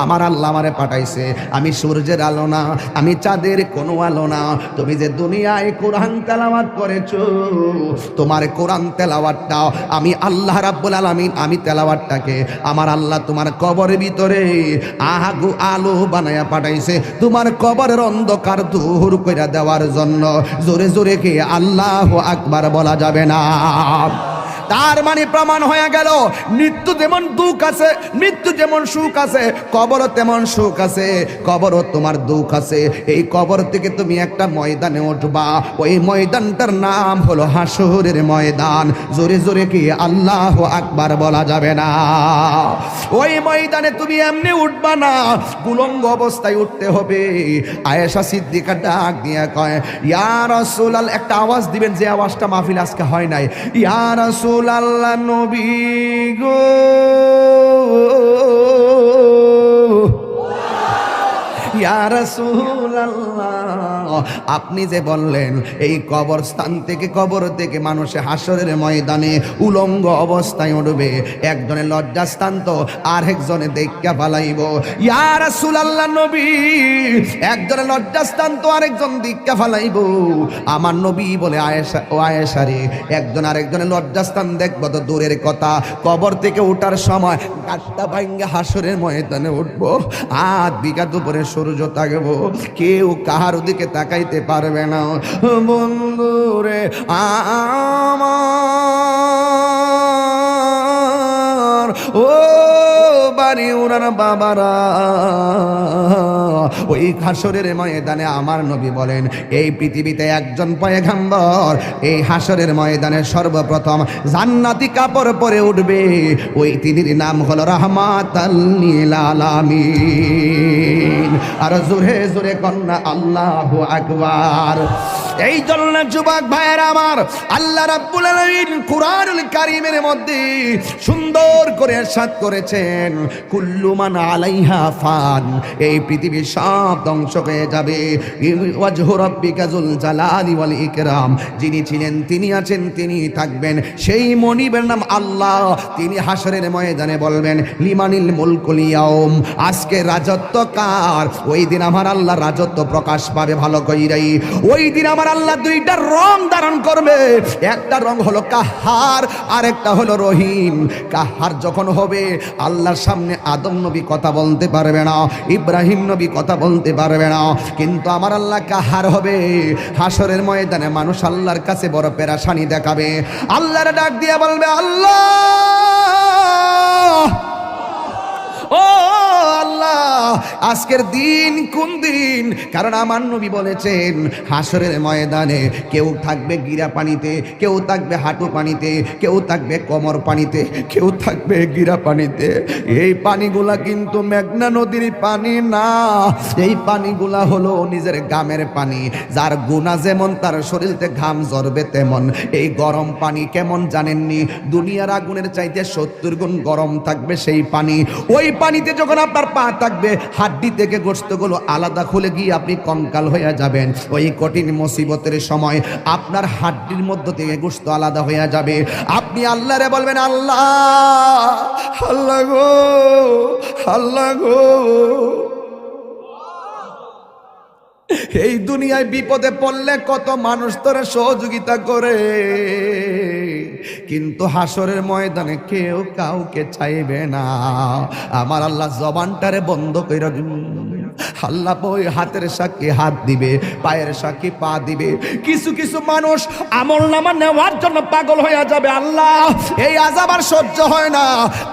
আমার আল্লাহ আমারে পাঠাইছে, আমি সূর্যের আলো না, আমি চাঁদের কোনো আলো না। তুমি যে দুনিয়ায় কোরআন তেলাওয়াত করেছো, তোমার কোরআন তেলাওয়াতটা আমি আল্লাহ রাব্বুল আলামিন, আমি তেলাওয়াতটাকে আমার আল্লাহ তোমার কবরের ভিতরে আহাগু আলো বানায়া পাঠাইছে, তোমার কবরের অন্ধকার দূর করে দেওয়ার জন্য। জোরে জোরে কে আল্লাহু আকবার বলা যাবে না? তার মানে প্রমাণ হয়ে গেল মৃত্যু যেমন দুঃখ আছে, মৃত্যু যেমন সুখ আছে, কবরও তেমন সুখ আছে, কবরও তোমার দুঃখ আছে। এই কবর থেকে তুমি একটা ময়দানে উঠবা, ওই ময়দানটার নাম হলো হাসরের ময়দান। জোরে জোরে কি আল্লাহু আকবার বলা যাবে না? ওই ময়দানে তুমি এমনি উঠবা না, উলঙ্গ অবস্থায় উঠতে হবে। আয়েশা সিদ্দিকা ডাক দিয়ে কয় ইয়া রাসূলুল্লাহ, একটা আওয়াজ দিবেন যে আওয়াজটা মাহফিল আজকে হয় নাই। ইয়া রাসূল আল্লাহ নবী গো, ইয়া রাসূলুল্লাহ, আপনি যে বললেন এই কবরস্থান থেকে, কবর থেকে মানুষে হাসরের ময়দানে উলঙ্গ অবস্থায় উঠবে, একজনে লজ্জাস্থান তো আরেকজনে দেখা পালাইব। ইয়া রাসূলুল্লাহ নবী, একজনে লজ্জাস্থান তো আরেকজন দেখা পালাইব। আমার নবী বলে আয়েশা, ও আয়েশা রে, একজন আরেকজনে লজ্জাস্থান দেখবো তো দূরের কথা, কবর থেকে ওঠার সময় গাছটা ভাঙ্গা হাসরের ময়দানে উঠবো, 8 বিঘা উপরে সূর্য থাকবো, কেউ কাহার দিকে তাকাইতে পারবে না। বন্ধুরে আমার ও বাড়ি ওনার বাবারা, ওই হাসরের ময়দানে আমার নবী বলেন এই পৃথিবীতে একজন পয়গম্বর এই হাসরের ময়দানে সর্বপ্রথম জান্নাতি কাপড় পরে উঠবে, ওই তিনির নাম হলো রাহমাতাল লিল আলামিন। আর জোরে জোরে কন্যা আল্লাহু আকবার। এই জন্য যুবক ভাইয়েরা আমার, আল্লাহ রাব্বুল আলামিন কুরআনুল কারীমের মধ্যে সুন্দর করে ইরশাদ করেছেন কুল্লু মান আলাইহা ফান, এই পৃথিবী সব ধ্বংস হয়ে যাবে। ওয়াজহু রাব্বিকা যুল জালালি ওয়াল ইকরাম, যিনি ছিলেন তিনি আছেন তিনি থাকবেন, সেই মনিবের নাম আল্লাহ। তিনি হাসরের ময়দানে বলবেন লিমানিল মুলকুল ইয়াউম, আজকে রাজত্ব কার? ওই দিন আমার আল্লাহ রাজত্ব প্রকাশ পাবে ভালো কইরাই। ওই দিন আমার আমার আল্লাহ দুইটা রং ধারণ করবে। একটা রং হলো কাহার, আর একটা হলো রহিম। কাহার যখন হবে আল্লাহর সামনে আদম নবী কথা বলতে পারবে না, ইব্রাহিম নবী কথা বলতে পারবে না। কিন্তু আমার আল্লাহ কাহার হবে। হাসরের ময়দানে মানুষ আল্লাহর কাছে বড় পেরেশানি দেখাবে। আল্লাহর ডাক দিয়ে বলবে, আল্লাহ ও আল্লাহ, আজকের দিন কোন দিন? কারণ আমার নবী বলেছেন হাসরের ময়দানে কেউ থাকবে গিরা পানিতে, কেউ থাকবে হাঁটু পানিতে, কেউ থাকবে কোমর পানিতে, কেউ থাকবে গিরা পানিতে। এই পানিগুলা কিন্তু মেঘনা নদীর পানি না, এই পানিগুলা হলো নিজের গামের পানি। যার গুনাহ যেমন তার শরীরতে ঘাম ঝরবে তেমন। এই গরম পানি কেমন জানেননি? দুনিয়ার আগুনের চাইতে 70 গুণ গরম থাকবে সেই পানি। ওই পানিতে যখন আপনার পা থাকবে, হাড্ডি থেকে গোশতগুলো আলাদা খুলে গিয়ে আপনি কঙ্কাল হয়ে যাবেন। ওই কঠিন মুসিবতের সময় আপনার হাড্ডির মধ্য থেকে গোশত আলাদা হয়ে যাবে। আপনি আল্লাহরে বলবেন, আল্লাহ আল্লাহ গো, আল্লাহ গো। এই দুনিয়ায় বিপদে পড়লে কত মানুষ তোরা সহযোগিতা করে, কিন্তু হাসরের ময়দানে কেউ কাউকে চাইবে না। আমার আল্লাহ জবানটারে বন্ধ করে আল্লাহ ওই হাতের সাক্ষী হাত দিবে, পায়ের সাক্ষী পা দিবে। কিছু কিছু মানুষ আমলনামা নেওয়ার জন্য পাগল হয়ে যাবে। আল্লাহ এই আযাব আর সহ্য হয় না,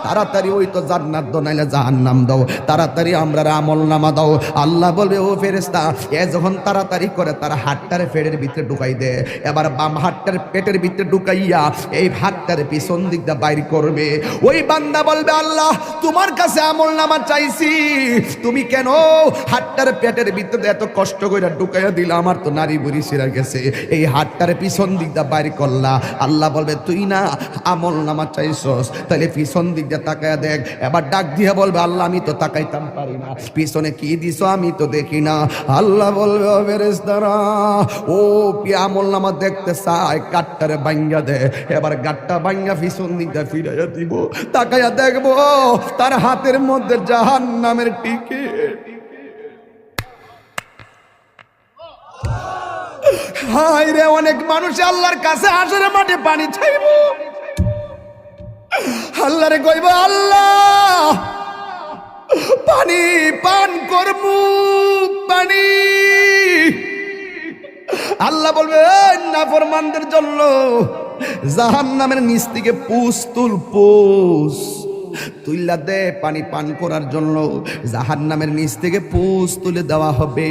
তাড়াতাড়ি ওই তো জান্নাত দাও নাইলে জাহান্নাম দাও, তাড়াতাড়ি আমরা আমলনামা দাও। আল্লাহ বলবে, ও ফেরেশতা, এ যখন তাড়াতাড়ি করে তার হাতটারে পেটের ভিতরে ঢুকাই দে। এবার বাম হাতটার পেটের ভিতরে ঢুকাইয়া এই হাতটার পিছন দিক দিয়ে বাইর করবে। ওই বান্দা বলবে, আল্লাহ তোমার কাছে আমলনামা চাইছি, তুমি কেন হাতটার পেটের ভিতরে এত কষ্ট করে ঢুকাইয়া দিলা? আমার তো নারী বুড়ি ছিঁড়া গেছে, এই হাতটার পিছন দিক দিয়ে বাইর করলা। আল্লাহ বলবে, তুই না আমলনামা চাইছস, তাহলে পিছন দিক দিয়ে তাকায়া দেখ। এবার ডাক দিয়ে বলবে, আল্লাহ আমি তো তাকাইতাম পারি না, পিছনে কি দিছো আমি তো দেখি না। আল্লাহ বলবে, ও ফেরেশতারা, ও আমলনামা দেখতে চাই, গাটটারে ভাঙ্গা দে। এবার গাটটা ভাঙ্গা পিছন দিক দিয়ে ফিরাইয়া দিব, তাকাইয়া দেখবো তার হাতের মধ্যে জাহান্নামের টিকিট। হায় রে, অনেক মানুষ আল্লাহর কাছে হাসরের মাঠে পানি চাইব, আল্লাহরে কইব, আল্লাহ পানি পান করমু, পানি। আল্লাহ বলবে, নাফরমানদের জন্য জাহান্নামের নিচ থেকে পুষ তুল, পুষ তুইলা দে পানি পান করার জন্য। জাহান্নামের নিচ থেকে পুষ তুলে দেওয়া হবে।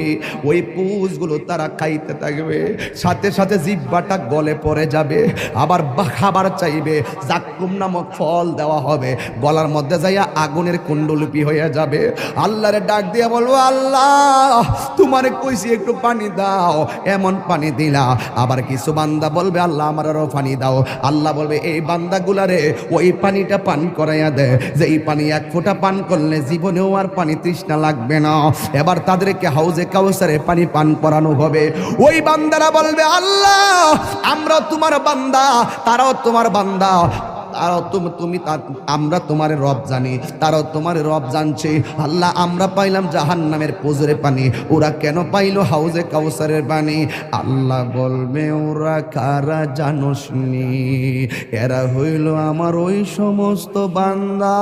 ওই পুষগুলো তারা খাইতে থাকবে, সাথে সাথে জিহ্বাটা গলে পড়ে যাবে। আবার খাবার চাইবে, জাক্কুম নামক ফল দেওয়া হবে, গলার মধ্যে যাইয়া আগুনের কুণ্ডলিপি হয়ে যাবে। আল্লাহরে ডাক দিয়ে বলবো, আল্লাহ তোমারে কইছি একটু পানি দাও, এমন পানি দিলা। আবার কিছু বান্দা বলবে, আল্লাহ আমার আরো পানি দাও। আল্লাহ বলবে, এই বান্দাগুলারে ওই পানিটা পান করাইয়া দে, যে এই পানি এক ফোঁটা পান করলে জীবনেও আর পানি তৃষ্ণা লাগবে না। এবার তাদেরকে হাউজে কাউসারে পানি পান করানো হবে। ওই বান্দারা বলবে, আল্লাহ আমরা তোমার বান্দা, তারাও তোমার বান্দা, আমরা তোমার রব জানি, তারাও তোমার রব জানছে। আল্লাহ আমরা পাইলাম জাহান্নামের পুজোরে পানি, ওরা কেন পাইলো হাউজে কাউসারের পানি? আল্লাহ বলবে, ওরা কারা জানোসনি? এরা হইল আমার ওই সমস্ত বান্দা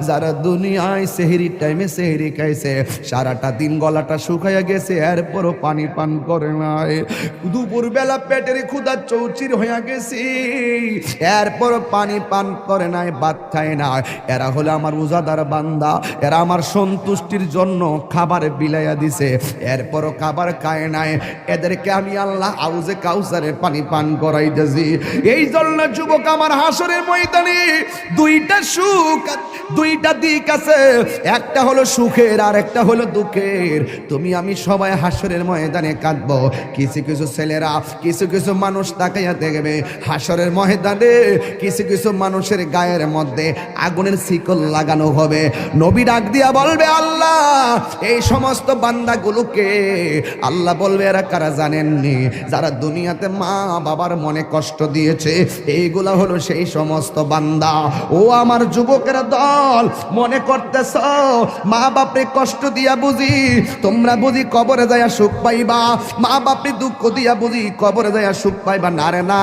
যারা দুনিয়ায় সেহরির টাইমে সেহরি খাইছে, সারাটা দিন গলাটা শুকাইয়া গেছে, এরপরও পানি পান করে নাই। দুপুর বেলা পেটের ক্ষুধা চৌচির হইয়া গেছি, এরপর পানি পান করে নাই, ভাত খায় না। এরা হলো আমার রোজাদার বান্দা, এরা আমার সন্তুষ্টির জন্য খাবার বিলাইয়া দিছে, এরপরও খাবার খায় নাই। এদেরকে আমি আল্লাহ হাউজে কাউসারে পানি পান করাইতেছি। এই জন্য যুবক, আমার হাসরের ময়দানে দুইটা সুখ, দুইটা দিক আছে, একটা হলো সুখের আর একটা হলো দুঃখের। তুমি আমি সবাই হাসরের ময়দানে কাঁদবো। কিছু কিছু ছেলেরা, কিছু কিছু মানুষ তাকাইয়া দেখবে হাসরের ময়দানে ময়দানে কিছু কিছু মানুষের গায়ের মধ্যে আগুনের শিকল লাগানো হবে। নবী ডাক দিয়া বলবে, আল্লাহ এই সমস্ত বান্দাগুলোকে, আল্লাহ বলবে এরা কারা জানেননি? যারা দুনিয়াতে মা বাবার মনে কষ্ট দিয়েছে, এইগুলা হলো সেই সমস্ত বান্দা। ও আমার যুবকেরা দল, মনে করতেছ মা বাপরে কষ্ট দিয়া বুঝি তোমরা বুঝি কবরে যায়া সুখ পাইবা, মা বাপরে দুঃখ দিয়া বুঝি কবরে যায়া সুখ পাইবা? না রে না,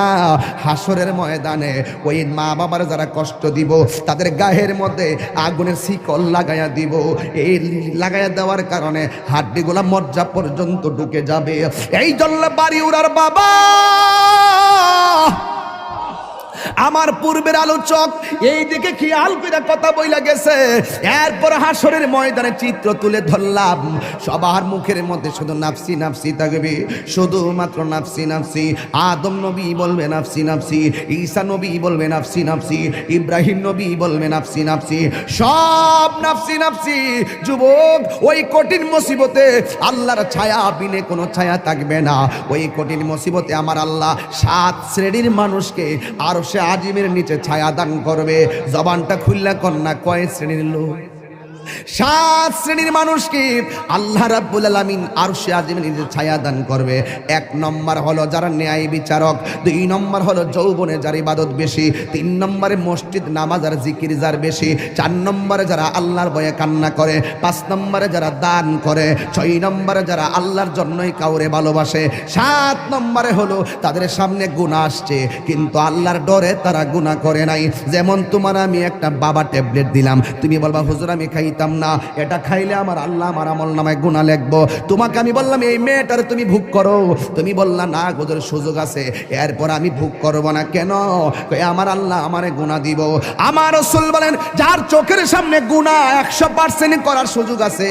হাসরের ময়দানে ওই মা বাবার যারা কষ্ট দিব তাদের গায়ের মধ্যে আগুনের শিকল লাগাইয়া দিব। এই লাগাইয়া দেওয়ার কারণে হাড্ডিগুলা মজ্জা পর্যন্ত ঢুকে যাবে। এই জন্য বাড়ি উড়ার বাবা, আমার পূর্বের আলোচক এই দিকে খেয়াল করে কথা বইলা গেছে। এরপর হাসরের ময়দানে চিত্র তুলে ধরলাম, সবার মুখের মধ্যে শুধু নাফসি নাফসি থাকবে, শুধুমাত্র নাফসি নাফসি। আদম নবী বলবে নাফসি নাফসি, ঈসা নবী বলবে নাফসি নাফসি, ইব্রাহিম নবী বলবে নাফসি নাফসি, সব নাফসি নাফসি। যুবক, ওই কঠিন মুসিবতে আল্লাহর ছায়া বিনে কোনো ছায়া থাকবে না। ওই কঠিন মুসিবতে আমার আল্লাহ 7 শ্রেণীর মানুষকে আরো সে আজিমের নিচে ছায়া দান করবে। জবানটা খুললা কন্যা, কয় শ্রেণীর লোক? 7 শ্রেণীর মানুষকে আল্লাহ রাব্বুল আলামিন আরশে আজিমের নিচে ছায়া দান করবে। 1 নম্বর হলো যারা ন্যায় বিচারক, 2 নম্বর হলো যৌবনে যার ইবাদত বেশি, 3 নম্বরে মসজিদ নামাজ আর জিকির যার বেশি, 4 নম্বরে যারা আল্লাহর ভয়ে কান্না করে, 5 নম্বরে যারা দান করে, 6 নম্বরে যারা আল্লাহর জন্যই কাউরে ভালোবাসে, 7 নম্বরে হলো তাদের সামনে গুনাহ আসছে কিন্তু আল্লাহর ডরে তারা গুনাহ করে নাই। যেমন তোমার আমি একটা বাবা ট্যাবলেট দিলাম, তুমি বলবা হুজুর আমি খাইতাম না, এটা খাইলে আমার আল্লাহ আমার আমল নামায় গুনাহ লিখবো। তোমাকে আমি বললাম এই মেয়েটার তুমি ভোগ করো, তুমি বললা না হুজুর সুযোগ আছে, এরপর আমি ভোগ করব না। কেন? আমার আল্লাহ আমারে গুনাহ দিব। আমার রাসূল বলেন যার চোখের সামনে গুনাহ 100% করার সুযোগ আছে,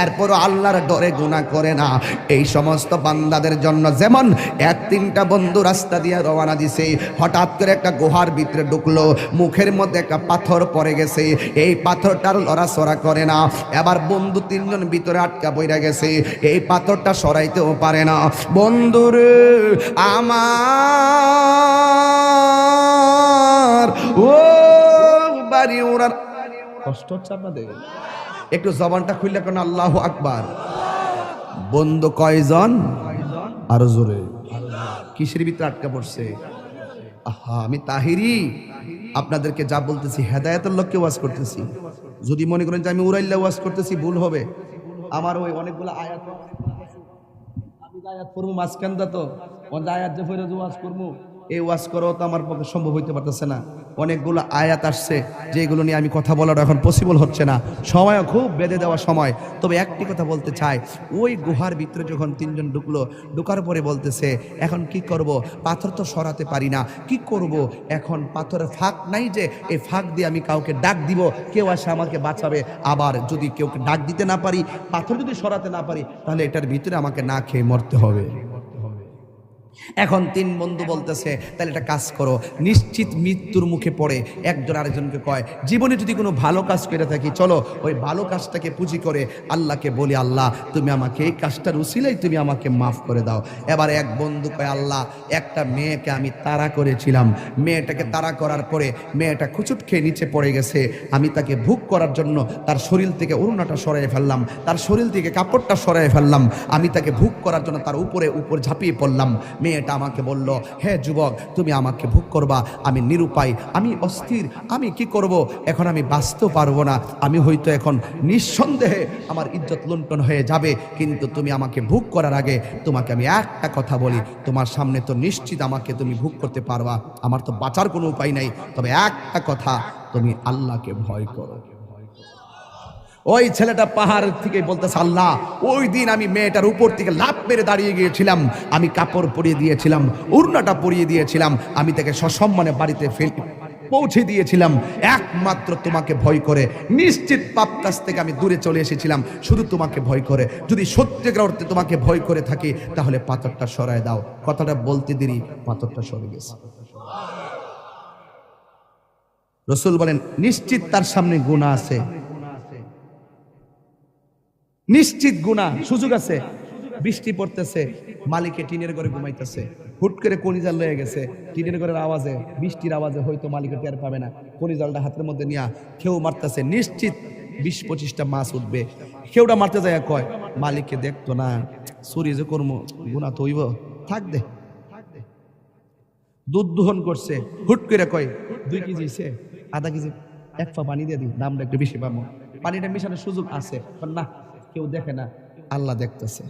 এরপর আল্লাহর ডরে গুনাহ করে না, এই সমস্ত বান্দাদের জন্য যেমন 1-3টা বন্ধু রাস্তা দিয়ে রওনা দিছে, হঠাৎ করে একটা গুহার ভিতরে ঢুকলো, মুখের মধ্যে একটা পাথর পড়ে গেছে, এই পাথরটার লড়াচড়া করে না। এবার বন্ধু 3 জন ভিতরে আটকা পড়ে গেছে, এই পাথরটা সরাইতেও পারে না। বন্ধুরে আমার, ও বাড়ি ওরার কষ্ট হচ্ছে আপনাদের? একটু জবানটা খুললে কেন আল্লাহু আকবার। বন্ধু কয়জন? আরো জোরে। কিসের ভিতরে আটকা পড়ছে? আহা, আমি তাহিরি আপনাদেরকে যা বলতেছি হেদায়েতের লক্ষ্যে ওয়াজ করতেছি। যদি মনে করেন যে আমি উড়াইল্লা ওয়াজ করতেছি, ভুল হবে। আমার ওই অনেকগুলো আয়াত, আমি আয়াত পড়বো মাঝখানটা, তো আয়াত যে ফিরে ওয়াজ করবো, এই ওয়াজ করাও তো আমার পক্ষে সম্ভব হইতে পারতেছে না। অনেকগুলো আয়াত আসছে যেগুলো নিয়ে আমি কথা বলাটা এখন পসিবল হচ্ছে না, সময়ও খুব বেঁধে দেওয়া সময়। তবে একটি কথা বলতে চাই, ওই গুহার ভিতরে যখন 3 জন ঢুকলো, ঢুকার পরে বলতেছে এখন কি করব, পাথর তো সরাতে পারি না, কি করব এখন? পাথরের ফাঁক নাই যে এই ফাঁক দিয়ে আমি কাউকে ডাক দিব, কেউ আসে আমাকে বাঁচাবে। আবার যদি কেউ ডাক দিতে না পারি, পাথর যদি সরাতে না পারি, তাহলে এটার ভিতরে আমাকে না খেয়ে মরতে হবে। এখন 3 বন্ধু বলতেছে তাহলে একটা কাজ করো, নিশ্চিত মৃত্যুর মুখে পড়ে একজন আরেকজনকে কয় জীবনে যদি কোনো ভালো কাজ করে থাকি, চলো ওই ভালো কাজটাকে পুঁজি করে আল্লাহকে বলি, আল্লাহ তুমি আমাকে এই কাজটার উসিলাই তুমি আমাকে মাফ করে দাও। এবার এক বন্ধু কয়, আল্লাহ একটা মেয়েকে আমি তাড়া করেছিলাম, মেয়েটাকে তাড়া করার পরে মেয়েটা খুচুট খেয়ে নিচে পড়ে গেছে, আমি তাকে ভোগ করার জন্য তার শরীর থেকে ওড়নাটা সরাই ফেললাম, তার শরীর থেকে কাপড়টা সরাই ফেললাম, আমি তাকে ভোগ করার জন্য তার উপর ঝাঁপিয়ে পড়লাম। মেয়েটা আমাকে বলল, হে যুবক তুমি আমাকে ভোগ করবা, আমি নিরুপায়, আমি অস্থির, আমি কি করব, এখন আমি বাঁচতে পারবো না, আমি হয়তো এখন নিঃসন্দেহে আমার ইজ্জত লুণ্ঠন হয়ে যাবে, কিন্তু তুমি আমাকে ভোগ করার আগে তোমাকে আমি একটা কথা বলি, তোমার সামনে তো নিশ্চিত আমাকে তুমি ভোগ করতে পারবা, আমার তো বাঁচার কোনো উপায় নাই, তবে একটা কথা, তুমি আল্লাহকে ভয় করো। ওই ছেলেটা পাহাড় থেকে বলতেছে, আল্লাহ ওই দিন আমি মেয়েটার উপর থেকে লাফ মেরে দাঁড়িয়ে গিয়েছিলাম, আমি কাপড় পরিয়ে দিয়েছিলাম, ওড়নাটা পরিয়ে দিয়েছিলাম, আমি তাকে সসম্মানে বাড়িতে পৌঁছে দিয়েছিলাম, একমাত্র তোমাকে ভয় করে, নিশ্চিত পাপ কাজ থেকে আমি দূরে চলে এসেছিলাম শুধু তোমাকে ভয় করে। যদি সত্যিকার অর্থে তোমাকে ভয় করে থাকি তাহলে পাথরটা সরায় দাও। কথাটা বলতে দেরি, পাথরটা সরে গেছে। রাসূল বলেন নিশ্চিত তার সামনে গুনাহ আছে, নিশ্চিত গুনাহ, সুযোগ আছে, বৃষ্টি পড়তেছে, মালিকে টিনের ঘরে ঘুমাইতেছে, হুট করে কলিজাল লয়ে গেছে, টিনের ঘরের আওয়াজে, বৃষ্টির আওয়াজে হয়তো মালিকে টের পাবে না, কলিজালটা হাতের মধ্যে নিয়ে কেউ মারতেছে, নিশ্চিত 20-25টা মাছ উঠবে। কেউটা মারতে যায়, কয় মালিককে দেখতো না, চুরি যে কর্ম গুণা তো হইব, থাক দে। দুধ দোহন করছে, হুট করে কয় 2 কেজি হইছে, আধা কেজি 1 পা পানি দিয়ে দিই, দামটা একটু বেশি পাবো, পানিটা মিশানোর সুযোগ আছে, না কেউ দেখে না, আল্লাহ দেখতেছে।